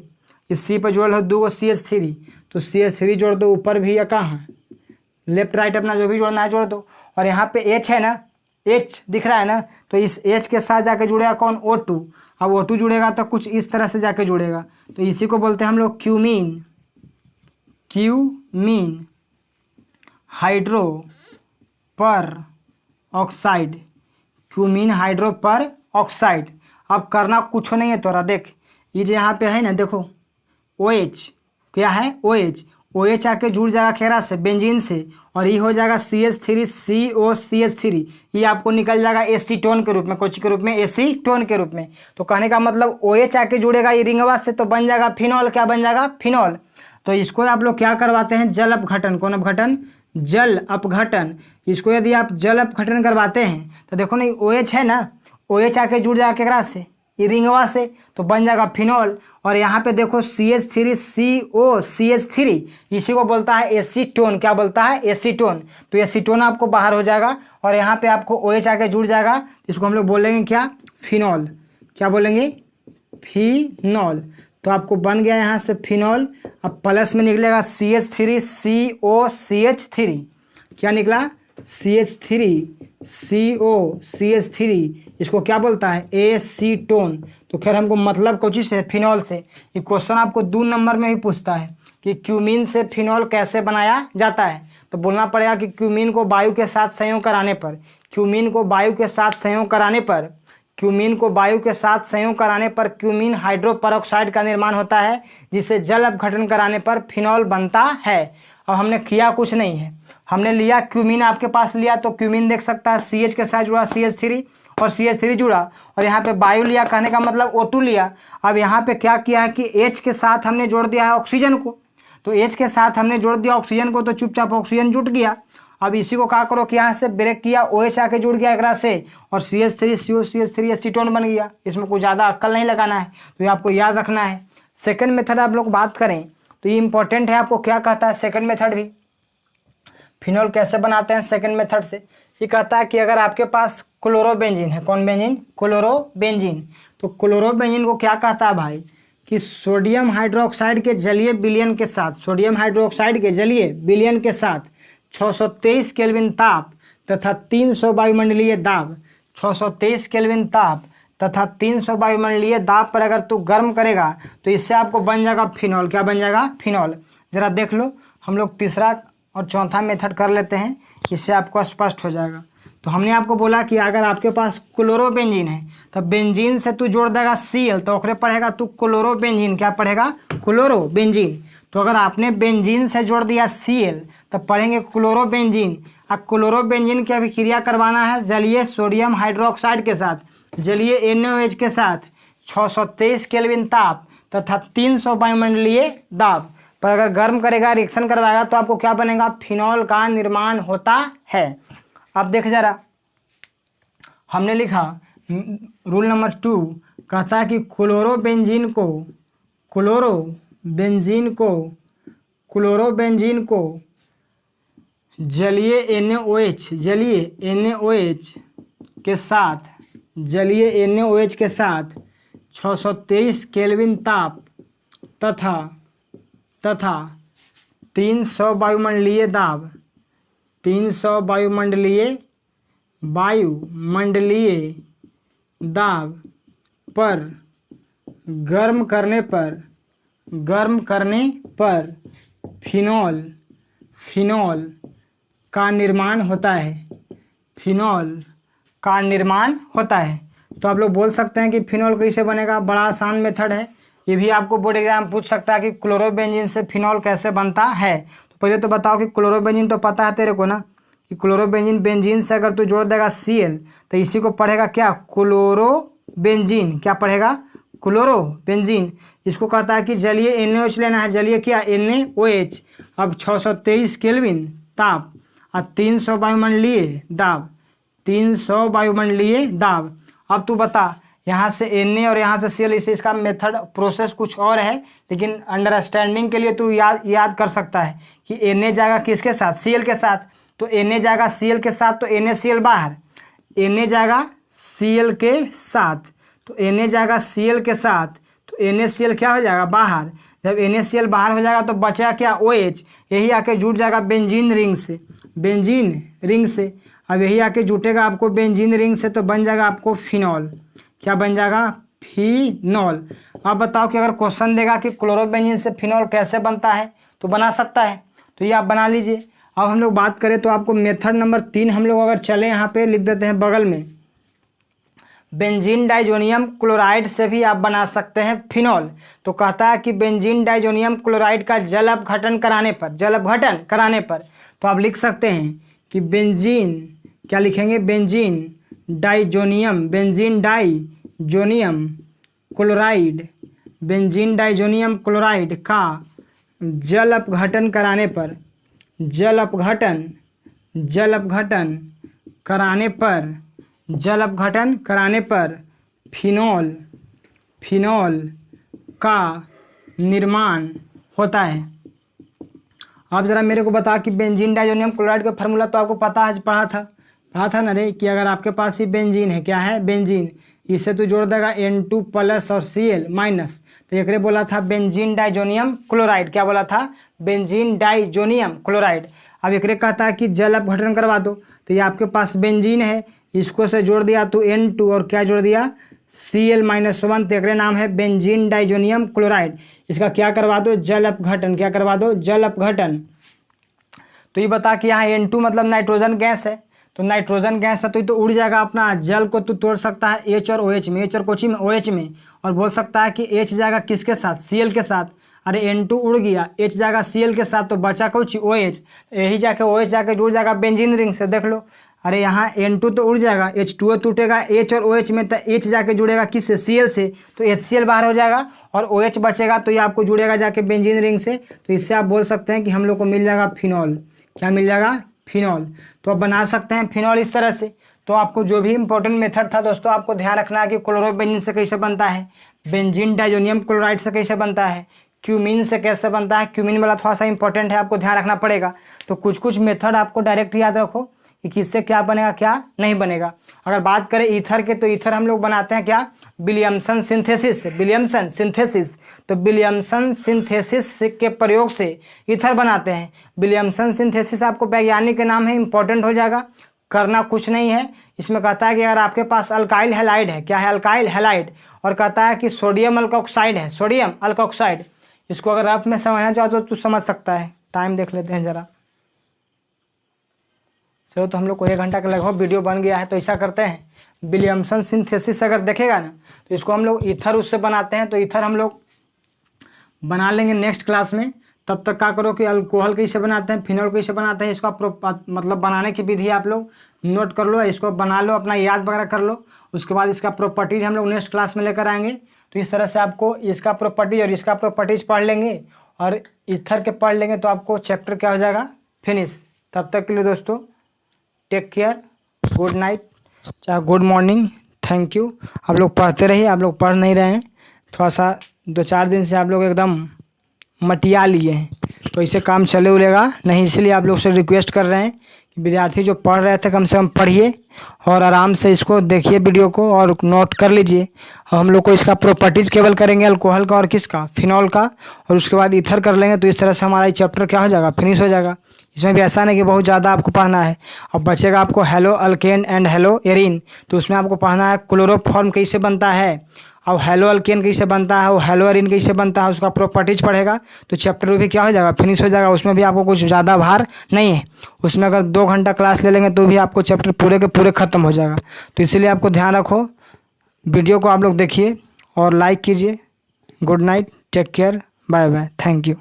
इस C पर जोड़ लो 2 गो CH3, तो CH3 जोड़ दो ऊपर भी, या कहाँ, लेफ्ट राइट अपना जो भी जोड़ना है जोड़ दो। और यहाँ पे H है ना, H दिख रहा है ना, तो इस H के साथ जाके जुड़ेगा कौन, O2। अब O2 जुड़ेगा तो कुछ इस तरह से जाके जुड़ेगा, तो इसी को बोलते हैं हम लोग क्यूमीन हाइड्रो पर ऑक्साइड, क्यूमीन हाइड्रो पर ऑक्साइड। अब करना कुछ नहीं है तोरा, देख ये जो यहाँ पे है ना, देखो OH, क्या है, OH आके जुड़ जाएगा खेरा से, बेंजीन से, और ये हो जाएगा CH3, ये आपको निकल जाएगा एसीटोन के रूप में, कोच के रूप में, एसीटोन के रूप में। तो कहने का मतलब OH आके जुड़ेगा ये रिंगवा से, तो बन जाएगा फिनॉल। क्या बन जाएगा, फिनॉल। तो इसको आप लोग क्या करवाते हैं, जल अपघटन। कौन अपघटन, जल अपघटन। इसको यदि आप जल अपघटन करवाते हैं तो देखो नहीं, OH है ना, OH आके जुड़ जाएगा केकरा से, रिंगवा से, तो बन जाएगा फिनॉल। और यहाँ पे देखो CH3CO, इसी को बोलता है एसीटोन। क्या बोलता है? एसीटोन। तो एसीटोन आपको बाहर हो जाएगा और यहाँ पे आपको OH आके जुड़ जाएगा, इसको हम लोग बोलेंगे क्या? फिनॉल। क्या बोलेंगे? फिनॉल। तो आपको बन गया यहाँ से फिनॉल। अब प्लस में निकलेगा CH3COCH3। क्या निकला? CH3COCH3, इसको क्या बोलता है? एसीटोन। तो खैर हमको मतलब कुछ से फिनॉल से, ये क्वेश्चन आपको 2 नंबर में भी पूछता है कि क्यूमीन से फिनॉल कैसे बनाया जाता है। तो बोलना पड़ेगा कि क्यूमीन को वायु के साथ संयोग कराने पर, क्यूमीन हाइड्रो परऑक्साइड का निर्माण होता है, जिसे जल अपघटन कराने पर फिनॉल बनता है। अब हमने किया कुछ नहीं है, हमने लिया क्यूमीन, आपके पास लिया तो क्यूमीन देख सकता है CH के साथ जुड़ा CH3 और CH3 जुड़ा, और यहाँ पे वायु लिया, कहने का मतलब O2 लिया। अब यहाँ पे क्या किया है कि H के साथ हमने जोड़ दिया है ऑक्सीजन को, तो H के साथ हमने जोड़ दिया ऑक्सीजन को, तो चुपचाप ऑक्सीजन जुट गया। अब इसी को क्या करो कि यहाँ से ब्रेक किया, OH आके जुड़ गया एकरा से, और CH3CO एसीटोन बन गया। इसमें कोई ज़्यादा अक्ल नहीं लगाना है, तो ये आपको याद रखना है। सेकेंड मेथड आप लोग बात करें तो ये इंपॉर्टेंट है, आपको क्या कहता है सेकेंड मेथड भी, फिनॉल कैसे बनाते हैं सेकेंड मेथड से। ये कहता है कि अगर आपके पास क्लोरोबेंजीन है, कौन बेंजीन? क्लोरोबेंजीन। तो क्लोरोबेंजीन को क्या कहता है भाई कि सोडियम हाइड्रोक्साइड के जलीय विलयन के साथ, 623 केल्विन ताप तथा 300 वायुमंडलीय दाब, 623 केल्विन ताप तथा 300 वायुमंडलीय दाब पर अगर तू गर्म करेगा तो इससे आपको बन जाएगा फिनॉल। क्या बन जाएगा? फिनॉल। जरा देख लो, हम लोग तीसरा और चौथा मेथड कर लेते हैं, इससे आपको स्पष्ट हो जाएगा। तो हमने आपको बोला कि अगर आपके पास क्लोरोबेंजीन है तो बेंजीन से तू जोड़ देगा Cl, तो ओकरे पढ़ेगा तू क्लोरोबेंजीन। क्या पढ़ेगा? क्लोरोबेंजीन। तो अगर आपने बेंजीन से जोड़ दिया Cl तो पढ़ेंगे क्लोरोबेंजीन। अब क्लोरोबेंजीन की अभिक्रिया करवाना है जलीय सोडियम हाइड्रोक्साइड के साथ, जलीय NaOH के साथ 623 केल्विन ताप तथा 300 वायुमंडलीय दाब पर अगर गर्म करेगा, रिएक्शन करवाएगा, तो आपको क्या बनेगा? फिनॉल का निर्माण होता है। अब देख जरा, हमने लिखा रूल नंबर 2 कहता है कि क्लोरोबेंजीन को जलीय NaOH के साथ 623 केल्विन ताप तथा 300 वायुमंडलीय दाब पर गर्म करने पर फिनॉल का निर्माण होता है। तो आप लोग बोल सकते हैं कि फिनॉल कैसे बनेगा? बड़ा आसान मेथड है, ये भी आपको बोर्ड एग्जाम पूछ सकता है कि क्लोरोबेंजीन से फिनॉल कैसे बनता है। तो पहले तो बताओ कि क्लोरोबेंजीन तो पता है तेरे को ना कि क्लोरोबेंजीन, बेंजीन से अगर तू जोड़ देगा Cl तो इसी को पढ़ेगा क्या? क्लोरोबेंजीन। क्या पढ़ेगा? क्लोरोबेंजीन। इसको कहता है कि जलीय NaOH लेना है, जलीय क्या? NaOH। अब 623 केल्विन ताप और 300 वायुमंडलीय दाब। अब तू बता, यहाँ से Na और यहाँ से Cl, इसे इसका मेथड प्रोसेस कुछ और है, लेकिन अंडरस्टैंडिंग के लिए तू याद कर सकता है कि Na जाएगा किसके साथ? Cl के साथ। तो Na जाएगा Cl के साथ, तो NaCl बाहर, Na जाएगा Cl के साथ, तो Na जाएगा Cl के साथ, तो NaCl क्या हो जाएगा? बाहर। जब NaCl बाहर हो जाएगा तो बचेगा क्या? OH। यही आके जुट जाएगा बेंजीन रिंग से। अब यही आके जुटेगा आपको बेंजीन रिंग से, तो बन जाएगा आपको फिनॉल। क्या बन जाएगा? फिनॉल। अब बताओ कि अगर क्वेश्चन देगा कि क्लोरोबेंजीन से फिनॉल कैसे बनता है, तो बना सकता है, तो ये आप बना लीजिए। अब हम लोग बात करें तो आपको मेथड नंबर 3 हम लोग अगर चले, यहाँ पे लिख देते हैं बगल में, बेंजीन डाइजोनियम क्लोराइड से भी आप बना सकते हैं फिनॉल। तो कहता है कि बेंजीन डाइजोनियम क्लोराइड का जल अपघटन कराने पर तो आप लिख सकते हैं कि बेंजीन, क्या लिखेंगे? बेंजीन डाइजोनियम क्लोराइड का जल अपघटन कराने पर फिनॉल फिनॉल का निर्माण होता है। आप ज़रा मेरे को बता कि बेंजीन डाइजोनियम क्लोराइड का फार्मूला तो आपको पता है, पढ़ा था ना रे, कि अगर आपके पास ये बेंजीन है, क्या है बेंजीन, इसे तो जोड़ देगा N2+ और Cl-, तो एक बोला था बेंजीन डाइजोनियम क्लोराइड, क्या बोला था, बेंजीन डाइजोनियम क्लोराइड। अब एक कहता है कि जल अपघटन करवा दो, तो ये आपके पास बेंजीन है, इसको से जोड़ दिया तो N2 और क्या जोड़ दिया Cl-1, तो एक नाम है बेंजीन डाइजोनियम क्लोराइड। इसका क्या करवा दो, जल अपघटन, क्या करवा दो, जल अपघटन। तो ये बता कि यहाँ N2 मतलब नाइट्रोजन गैस है, तो नाइट्रोजन गैस है तो ये तो उड़ जाएगा अपना, जल को तो तोड़ सकता है H और OH में, H और कोची में, OH में, और बोल सकता है कि H जाएगा किसके साथ, Cl के साथ। अरे N2 उड़ गया, H जाएगा Cl के साथ, तो बचा कुछ OH, यही जाके OH जाके जुड़ जाएगा बेंजीन रिंग से। देख लो, अरे यहाँ N2 तो उड़ जाएगा, H2O टूटेगा H और OH में, तो H जाके जुड़ेगा किससे, Cl से, तो HCl बाहर हो जाएगा और OH बचेगा, तो ये आपको जुड़ेगा जाके बेंजीन रिंग से। तो इससे आप बोल सकते हैं कि हम लोग को मिल जाएगा फिनॉल, क्या मिल जाएगा, फिनॉल। तो आप बना सकते हैं फिनॉल इस तरह से। तो आपको जो भी इंपॉर्टेंट मेथड था दोस्तों, आपको ध्यान रखना है कि क्लोरोबेंजीन से कैसे बनता है, बेंजीन डाइजोनियम क्लोराइड से कैसे बनता है, क्यूमीन से कैसे बनता है, क्यूमीन वाला थोड़ा सा इंपॉर्टेंट है, आपको ध्यान रखना पड़ेगा। तो कुछ कुछ मेथड आपको डायरेक्ट याद रखो कि किससे क्या बनेगा क्या नहीं बनेगा। अगर बात करें ईथर के, तो ईथर हम लोग बनाते हैं क्या, विलियमसन सिंथेसिस, विलियमसन सिंथेसिस। तो विलियमसन सिंथेसिस के प्रयोग से ईथर बनाते हैं। विलियमसन सिंथेसिस आपको वैज्ञानिक के नाम है, इंपॉर्टेंट हो जाएगा, करना कुछ नहीं है। इसमें कहता है कि अगर आपके पास अल्काइल हैलाइड है, क्या है, अल्काइल हैलाइड, और कहता है कि सोडियम अल्कोक्साइड है, सोडियम अल्कोक्साइड, इसको अगर आप में समझना चाहो तो तू समझ सकता है। टाइम देख लेते हैं ज़रा, चलो, तो हम लोग को 1 घंटा का लगभग वीडियो बन गया है। तो ऐसा करते हैं, विलियमसन सिंथेसिस अगर देखेगा ना, तो इसको हम लोग ईथर उससे बनाते हैं, तो ईथर हम लोग बना लेंगे नेक्स्ट क्लास में। तब तक क्या करो कि अल्कोहल कैसे बनाते हैं, फिनॉल कैसे बनाते हैं, इसका मतलब बनाने की विधि आप लोग नोट कर लो, इसको बना लो, अपना याद वगैरह कर लो। उसके बाद इसका प्रॉपर्टीज हम लोग नेक्स्ट क्लास में लेकर आएंगे। तो इस तरह से आपको इसका प्रॉपर्टीज और इसका प्रॉपर्टीज पढ़ लेंगे और ईथर के पढ़ लेंगे, तो आपको चैप्टर क्या हो जाएगा, फिनिश। तब तक के लिए दोस्तों टेक केयर, गुड नाइट, चाहे गुड मॉर्निंग, थैंक यू। आप लोग पढ़ते रहिए, आप लोग पढ़ नहीं रहे हैं, थोड़ा सा 2-4 दिन से आप लोग एकदम मटिया लिए हैं, तो इसे काम चले उलेगा नहीं, इसलिए आप लोग से रिक्वेस्ट कर रहे हैं कि विद्यार्थी जो पढ़ रहे थे कम से कम पढ़िए और आराम से इसको देखिए वीडियो को और नोट कर लीजिए। और हम लोग को इसका प्रॉपर्टीज केवल करेंगे, अल्कोहल का और किसका, फिनॉल का, और उसके बाद ईथर कर लेंगे। तो इस तरह से हमारा ये चैप्टर क्या हो जाएगा, फिनिश हो जाएगा। इसमें भी ऐसा नहीं कि बहुत ज़्यादा आपको पढ़ना है। अब बचेगा आपको hello alkane and hello Erin, तो उसमें आपको पढ़ना है क्लोरोफॉर्म कैसे बनता है, और हेलो अल्केन कैसे बनता है, और हेलो एरिन कैसे बनता है, उसका प्रॉपर्टीज पढ़ेगा। तो चैप्टर भी क्या हो जाएगा, फिनिश हो जाएगा। उसमें भी आपको कुछ ज़्यादा भार नहीं है, उसमें अगर 2 घंटा क्लास ले लेंगे तो भी आपको चैप्टर पूरे के पूरे ख़त्म हो जाएगा। तो इसीलिए आपको ध्यान रखो, वीडियो को आप लोग देखिए और लाइक कीजिए। Good night, take care, bye bye, thank you.